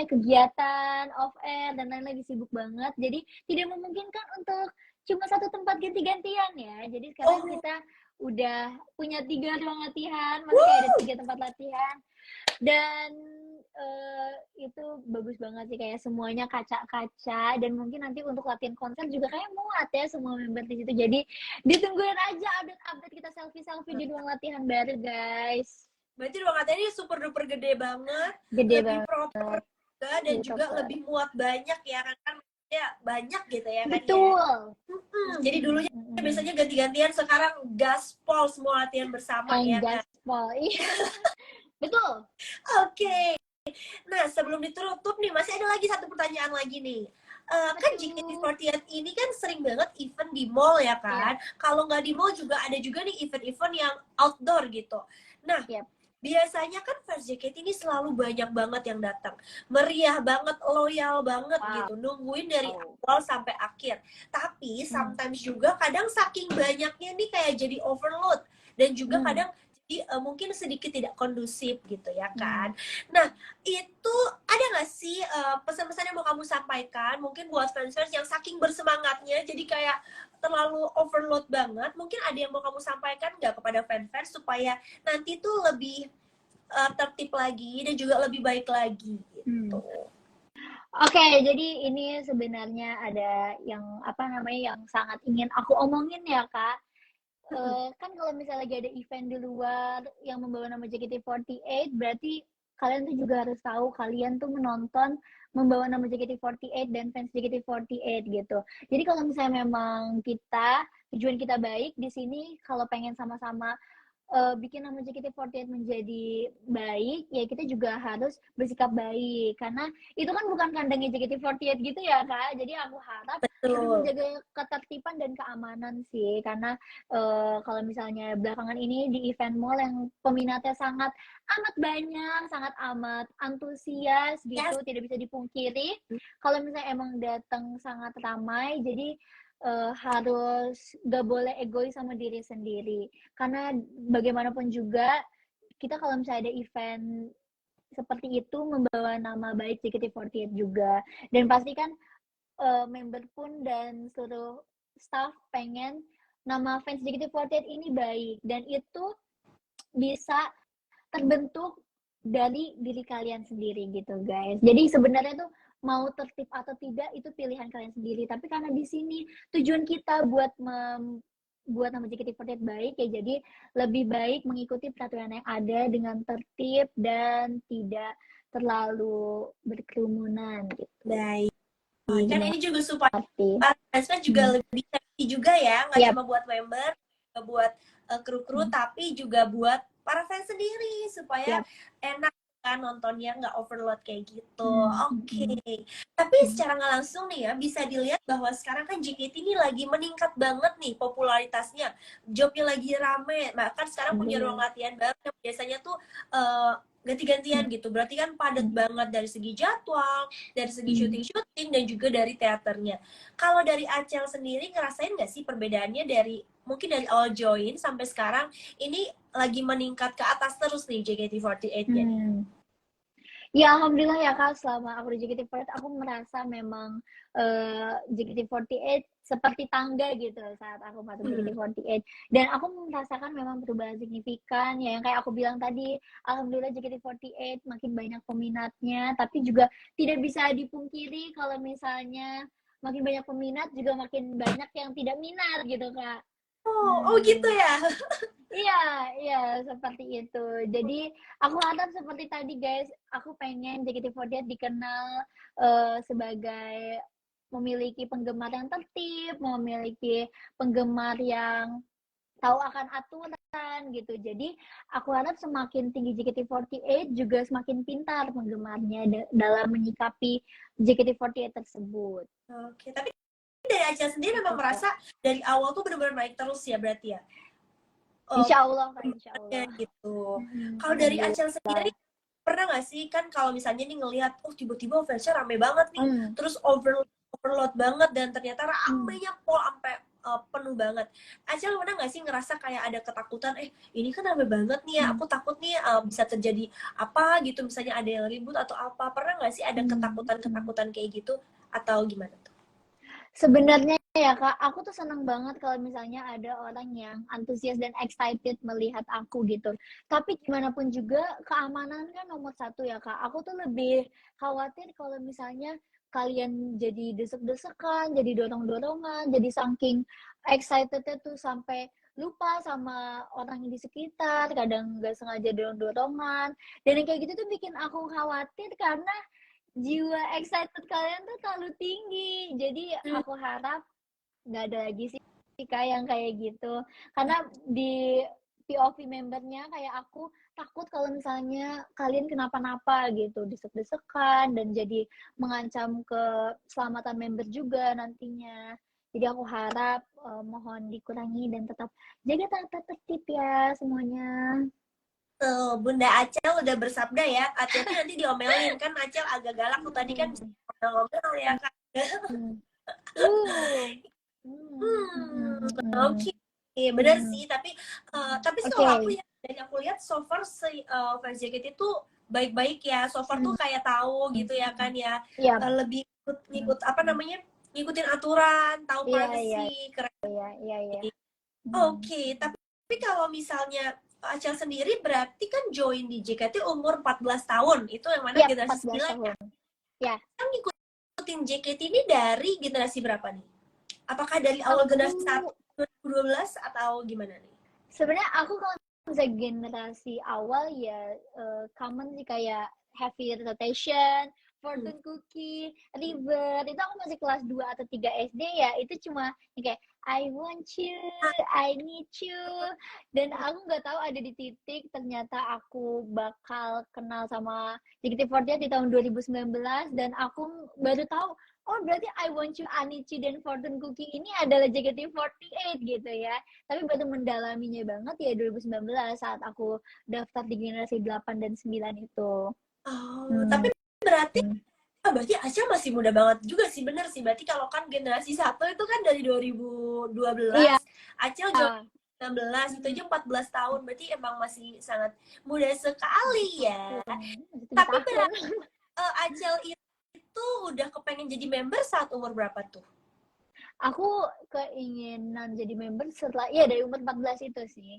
kegiatan off air dan lain-lain, sibuk banget. Jadi tidak memungkinkan untuk cuma satu tempat ganti-gantian ya. Jadi sekarang kita udah punya 3 ruang latihan, masih ada 3 tempat latihan. Dan itu bagus banget sih, kayak semuanya kaca-kaca, dan mungkin nanti untuk latihan konser juga kayak muat ya semua member di situ. Jadi ditungguin aja update-update kita selfie-selfie di ruang latihan baru, guys. Berarti ruang latihan ini super duper gede banget, Gede lebih banget. proper juga, dan Jadi juga proper. lebih muat banyak ya kan ya banyak gitu ya kan ya. Betul. Jadi dulunya biasanya ganti-gantian, sekarang gaspol semua latihan bersama Main ya kan. gaspol. Iya. Betul. Oke. Nah, sebelum ditutup nih, masih ada lagi satu pertanyaan lagi nih. Kan JKT48 ini kan sering banget event di mall ya kan? Kalau nggak di mall juga ada juga nih event-event yang outdoor gitu. Nah, Yep. biasanya kan fans JKT ini selalu banyak banget yang datang. Meriah banget, loyal banget gitu. Nungguin dari awal sampai akhir. Tapi sometimes juga kadang saking banyaknya nih kayak jadi overload. Dan juga kadang jadi mungkin sedikit tidak kondusif gitu ya kan. Nah, itu ada nggak sih pesan-pesan yang mau kamu sampaikan? Mungkin buat fans-fans yang saking bersemangatnya jadi kayak terlalu overload banget. Mungkin ada yang mau kamu sampaikan nggak kepada fans-fans supaya nanti tuh lebih tertib lagi dan juga lebih baik lagi gitu. Oke, jadi ini sebenarnya ada yang apa namanya yang sangat ingin aku omongin ya, Kak. Kan kalau misalnya lagi ada event di luar yang membawa nama JKT48, berarti kalian tuh juga harus tahu kalian tuh menonton membawa nama JKT48 dan fans JKT48 gitu. Jadi kalau misalnya memang tujuan kita baik di sini, kalau pengen sama-sama bikin nama JKT48 menjadi baik, ya kita juga harus bersikap baik. Karena itu kan bukan kandangnya JKT48 gitu ya, Kak. Jadi aku harap lebih menjaga ketertiban dan keamanan sih. Karena kalau misalnya belakangan ini di event mall yang peminatnya sangat amat banyak, sangat amat antusias gitu, tidak bisa dipungkiri. Kalau misalnya emang datang sangat ramai, jadi harus gak boleh egois sama diri sendiri, karena bagaimanapun juga kita kalau misalnya ada event seperti itu membawa nama baik JKT48 juga, dan pasti kan member pun dan seluruh staff pengen nama fans JKT48 ini baik, dan itu bisa terbentuk dari diri kalian sendiri gitu guys. Jadi sebenarnya tuh mau tertib atau tidak itu pilihan kalian sendiri, tapi karena di sini tujuan kita buat buat nama JKT48 baik, ya jadi lebih baik mengikuti peraturan yang ada dengan tertib dan tidak terlalu berkerumunan gitu. Baik. Kan ini juga supaya fans juga lebih safety juga ya, nggak cuma buat member, nggak buat kru-kru, tapi juga buat para fans sendiri supaya enak kan nontonnya, nggak overload kayak gitu. Oke. Tapi secara nggak langsung nih ya, bisa dilihat bahwa sekarang kan JKT ini lagi meningkat banget nih popularitasnya, jobnya lagi rame, bahkan sekarang punya ruang latihan baru yang biasanya tuh ganti-gantian gitu. Berarti kan padat banget dari segi jadwal, dari segi syuting-syuting, dan juga dari teaternya. Kalau dari Acel sendiri ngerasain nggak sih perbedaannya dari mungkin dari awal join sampai sekarang ini lagi meningkat ke atas terus nih JKT48-nya nih? Ya alhamdulillah ya Kak, selama aku di JKT48 aku merasa memang JKT48 seperti tangga gitu saat aku masuk JKT48, dan aku merasakan memang perubahan signifikan ya, yang kayak aku bilang tadi, alhamdulillah JKT48 makin banyak peminatnya, tapi juga tidak bisa dipungkiri kalau misalnya makin banyak peminat juga makin banyak yang tidak minat gitu Kak. Oh gitu ya? Iya, seperti itu. Jadi aku harap seperti tadi guys, aku pengen JKT48 dikenal sebagai memiliki penggemar yang tertib, memiliki penggemar yang tahu akan aturan gitu. Jadi aku harap semakin tinggi JKT48 juga semakin pintar penggemarnya dalam menyikapi JKT48 tersebut. Oke, tapi dari Acel sendiri memang merasa dari awal tuh benar-benar naik terus ya berarti ya? Insya Allah Kak, insya Allah. Gitu. Kalau dari Acel sendiri, pernah nggak sih kan kalau misalnya nih ngelihat, oh tiba-tiba fansnya rame banget nih, terus overload banget, dan ternyata ramenya pol sampai penuh banget. Acel pernah nggak sih ngerasa kayak ada ketakutan, ini kan rame banget nih ya, aku takut nih bisa terjadi apa gitu, misalnya ada yang ribut atau apa. Pernah nggak sih ada ketakutan-ketakutan kayak gitu, atau gimana tuh? Sebenarnya ya Kak, aku tuh seneng banget kalau misalnya ada orang yang antusias dan excited melihat aku gitu. Tapi gimana pun juga keamanan kan nomor satu ya Kak. Aku tuh lebih khawatir kalau misalnya kalian jadi desek-desekan, jadi dorong-dorongan, jadi saking excitednya tuh sampai lupa sama orang yang di sekitar, kadang nggak sengaja dorong-dorongan. Dan yang kayak gitu tuh bikin aku khawatir karena jiwa excited kalian tuh terlalu tinggi. Jadi Hmm. aku harap nggak ada lagi sih Kak yang kayak gitu. Karena di POV membernya kayak aku takut kalau misalnya kalian kenapa-napa gitu, desek-desekan dan jadi mengancam keselamatan member juga nantinya. Jadi aku harap mohon dikurangi dan tetap jaga tata tertib ya semuanya. Tuh, Bunda Acel udah bersabda ya, hati-hati nanti diomelin kan. Acel agak galak tuh tadi kan, Hmm. ngomel ya kan. Hmm. Uh. Hmm. Hmm, Hmm. Hmm. oke. Bener Hmm. sih, tapi sih Oke. kalau aku lihat so far si Fans JKT itu baik-baik ya. So far tuh Hmm. kayak tahu gitu ya kan ya. Iya. Lebih ngikut apa namanya? Ngikutin aturan, tahu Iya, iya, privacy, keren. iya, iya, iya. Hmm. Oke, tapi kalau misalnya Acel sendiri berarti kan join di JKT umur 14 tahun. Itu yang mana Iya, generasi 14 9 ya. tahun. Ya, Kan ngikutin JKT ini dari generasi berapa nih? Apakah dari awal aku generasi 1 2012 atau gimana nih? sebenarnya aku kalau misalnya generasi awal ya common sih kayak Heavy Rotation, Hmm. Fortune Cookie, River. Itu aku masih kelas 2 atau 3 SD ya. Itu cuma yang kayak I want you, I need you. Dan aku nggak tahu ada di titik ternyata aku bakal kenal sama JKT48 di tahun 2019 dan aku baru tahu oh berarti I want you, I need you dan Fortune Cookie ini adalah JKT48 gitu ya. Tapi baru mendalaminya banget ya 2019 saat aku daftar di generasi 8 dan 9 itu. Oh, Hmm. tapi berarti berarti Asia masih muda banget juga sih, bener sih. Berarti kalau kan generasi satu itu kan dari 2012, Iya. Acel join 19, itu aja 14 tahun. Berarti emang masih sangat muda sekali ya. Tahun, 7 Tapi tahun. berarti Acel itu udah kepengen jadi member saat umur berapa tuh? Aku keinginan jadi member setelah, iya dari umur 14 itu sih.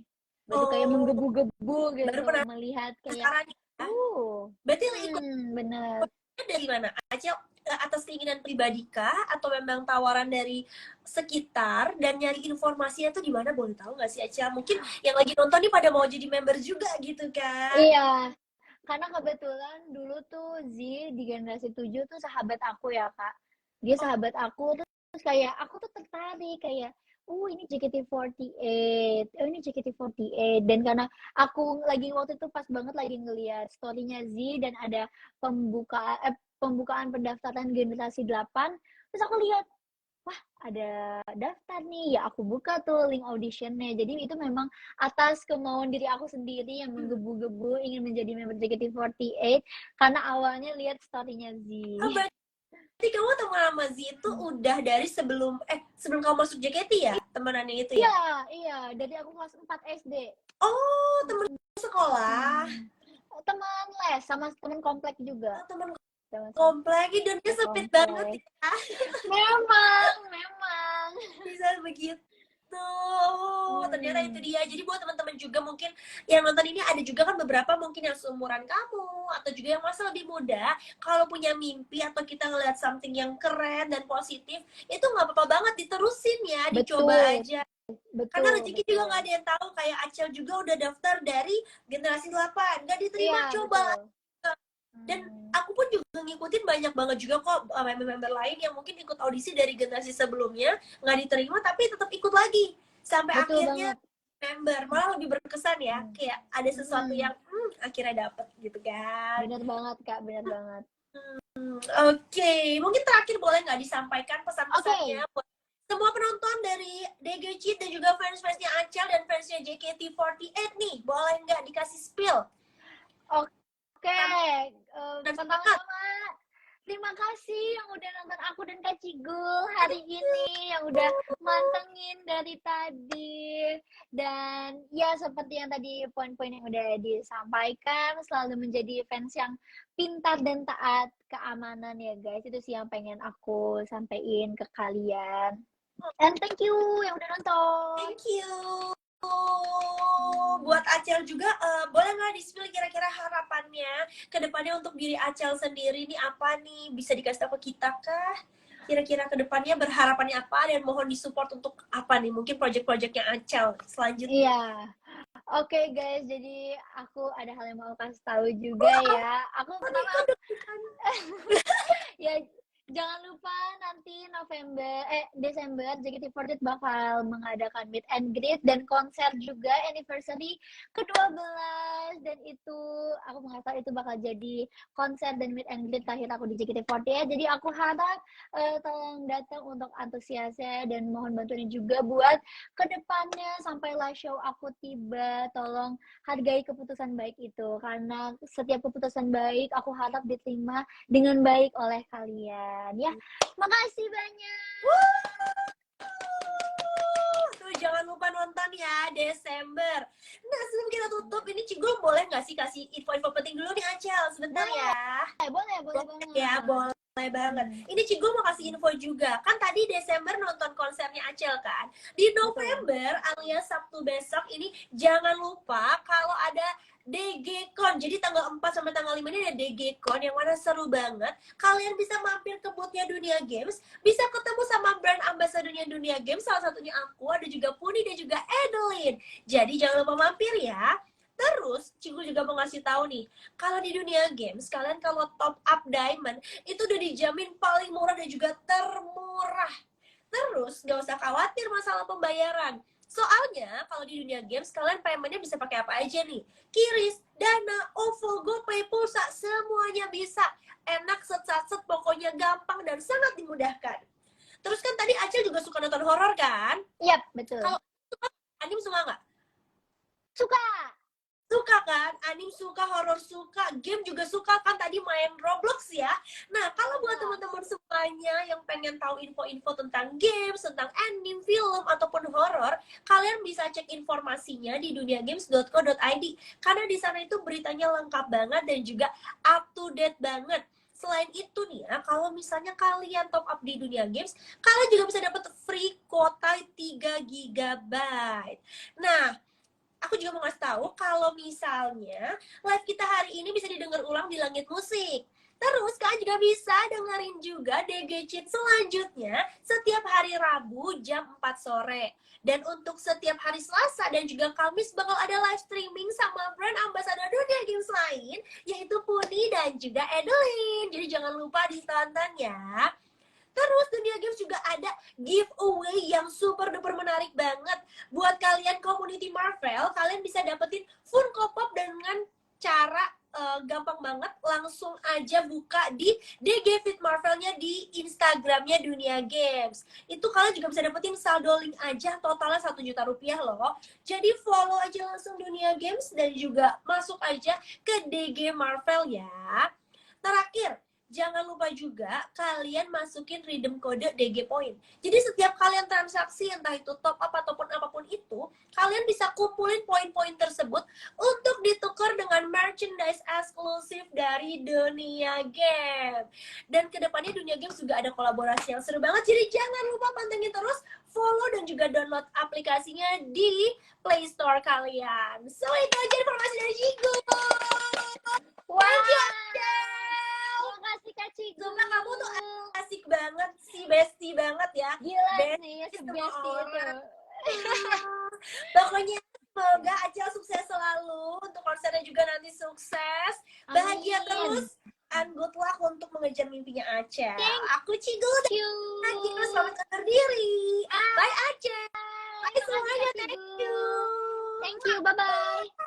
Baru kayak Oh, menggebu-gebu baru gitu, pernah melihat kayak, sekarang ya. Berarti ikut bener. dari mana? Acel atas keinginan pribadi kah atau memang tawaran dari sekitar dan nyari informasinya tuh di mana, boleh tahu nggak sih Acel? Mungkin yang lagi nonton nih pada mau jadi member juga gitu kan? Iya, karena kebetulan dulu tuh Z di generasi 7 tuh sahabat aku ya, Kak. Dia Oh, sahabat aku, terus kayak aku tuh tertarik kayak, ini JKT48, oh ini JKT48. Dan karena aku lagi waktu itu pas banget lagi ngeliat story-nya Z dan ada pembukaan pendaftaran generasi 8, terus aku lihat, wah ada daftar nih, ya aku buka tuh link auditionnya. Jadi itu memang atas kemauan diri aku sendiri yang menggebu-gebu ingin menjadi member JKT48 karena awalnya lihat story-nya Z. berarti kamu teman sama Z itu udah dari sebelum kamu masuk JKT ya? Temenannya itu ya? Iya, iya, dari aku kelas 4 SD. Oh, temen sekolah. Teman les sama teman komplek juga. Oh, temen Sama-sama komplek, dunia sempit banget komplek. ya. Memang. Bisa begitu. Ternyata itu dia. Jadi buat teman-teman juga mungkin yang nonton ini, ada juga kan beberapa mungkin yang seumuran kamu atau juga yang masih lebih muda. Kalau punya mimpi atau kita ngeliat something yang keren dan positif, itu nggak apa-apa banget, diterusin ya, dicoba Betul, aja. Karena betul, rezeki juga betul. nggak ada yang tahu. Kayak Acel juga udah daftar dari generasi 8, nggak diterima, Iya, coba. betul. Dan aku pun juga ngikutin banyak banget juga kok member-member lain yang mungkin ikut audisi dari generasi sebelumnya nggak diterima tapi tetap ikut lagi sampai Betul akhirnya banget. member, malah lebih berkesan ya, Hmm. kayak ada sesuatu Hmm. yang akhirnya dapet gitu kan. Bener banget, Kak. Bener banget. Oke, mungkin terakhir boleh nggak disampaikan Oke. pesan-pesannya buat semua penonton dari DGC dan juga fans-fansnya Acel dan fansnya JKT48 nih, boleh nggak dikasih spill? Oke. Dan semangat. Pertama-tama, terima kasih yang udah nonton aku dan Kak Cigul hari ini, yang udah mantengin dari tadi. Dan ya seperti yang tadi poin-poin yang udah disampaikan, selalu menjadi fans yang pintar dan taat keamanan ya guys. Itu sih yang pengen aku sampaikan ke kalian. And thank you yang udah nonton. Thank you. Buat Acel juga, boleh nggak di-spill kira-kira harapannya ke depannya untuk diri Acel sendiri nih apa nih? Bisa dikasih tahu ke kita kah? Kira-kira ke depannya berharapannya apa dan mohon disupport untuk apa nih? Mungkin project-projectnya Acel selanjutnya. Iya. Oke guys, jadi aku ada hal yang mau kasih tahu juga ya. Aku pertama ya jangan lupa nanti Desember JKT48 bakal mengadakan meet and greet dan konser juga anniversary ke-12, dan itu aku nggak tahu itu bakal jadi konser dan meet and greet terakhir aku di JKT48. Jadi aku harap tolong datang untuk antusiasnya dan mohon bantuan juga buat kedepannya sampai live show aku tiba. Tolong hargai keputusan baik itu, karena setiap keputusan baik aku harap diterima dengan baik oleh kalian ya. Makasih banyak. Tuh jangan lupa nonton ya Desember. Nah sebelum kita tutup ini Cigul boleh nggak sih kasih info-info penting dulu nih Acel sebentar ya? Boleh banget Ya boleh banget. Ini Cigul mau kasih info juga. Kan tadi Desember nonton konsernya Acel kan. Di November alias Sabtu besok ini jangan lupa kalau ada DG-Con. Jadi tanggal 4 sampai tanggal 5 ini ada DG-Con yang mana seru banget. Kalian bisa mampir ke booth-nya Dunia Games, bisa ketemu sama brand ambassador-nya Dunia Games, salah satunya aku, ada juga Puni dan juga Adeline. Jadi jangan lupa mampir ya. Terus, Cinggu juga mau ngasih tahu nih, kalau di Dunia Games, kalian kalau top up diamond, itu udah dijamin paling murah dan juga termurah. Terus, gak usah khawatir masalah pembayaran. Soalnya, kalau di Dunia Games, kalian paymentnya bisa pakai apa aja nih? Kiris, Dana, OVO, GoPay, Pulsa, semuanya bisa. Enak, set, pokoknya gampang dan sangat dimudahkan. Terus kan tadi Acil juga suka nonton horor kan? Yap, betul. Kalau anime suka nggak? Suka. Suka kan? Anime suka, horor suka, game juga suka kan, tadi main Roblox ya. Nah, kalau buat teman-teman semuanya yang pengen tahu info-info tentang games, tentang anime, film, ataupun horor, kalian bisa cek informasinya di duniagames.co.id. Karena di sana itu beritanya lengkap banget dan juga up to date banget. Selain itu nih ya, kalau misalnya kalian top up di Dunia Games, kalian juga bisa dapat free kuota 3 GB. Nah, aku juga mau ngasih tahu kalau misalnya live kita hari ini bisa didengar ulang di Langit Musik. Terus kalian juga bisa dengerin juga DG Cheat selanjutnya setiap hari Rabu jam 4 sore. Dan untuk setiap hari Selasa dan juga Kamis bakal ada live streaming sama brand ambassador Dunia Games lain, yaitu Puni dan juga Adeline. Jadi jangan lupa ditonton ya. Terus Dunia Games juga ada giveaway yang super duper menarik banget. Buat kalian community Marvel, kalian bisa dapetin Funko Pop dengan cara gampang banget. Langsung aja buka di DG Fit Marvelnya di Instagramnya Dunia Games. Itu kalian juga bisa dapetin saldo link aja, totalnya 1 juta rupiah loh. Jadi follow aja langsung Dunia Games dan juga masuk aja ke DG Marvel ya. Terakhir, jangan lupa juga kalian masukin redeem kode DG Point. Jadi setiap kalian transaksi, entah itu top up ataupun apapun itu, kalian bisa kumpulin poin-poin tersebut untuk ditukar dengan merchandise eksklusif dari Dunia Game. Dan kedepannya Dunia Games juga ada kolaborasi yang seru banget. Jadi jangan lupa pantengin terus, follow dan juga download aplikasinya di Play Store kalian. So itu aja informasi dari Cigo. Makasih Kak Cigu. Sumpah kamu tuh asik banget sih, bestie banget ya. Gila Bestie sih, semua bestie itu. orang. Pokoknya semoga Acel sukses selalu, untuk konsernya juga nanti sukses, bahagia terus, and good luck untuk mengejar mimpinya Acel. Aku Cigul dan Acel, selamat undur diri. Bye Acel. Bye semuanya, thank you. Thank you, bye-bye.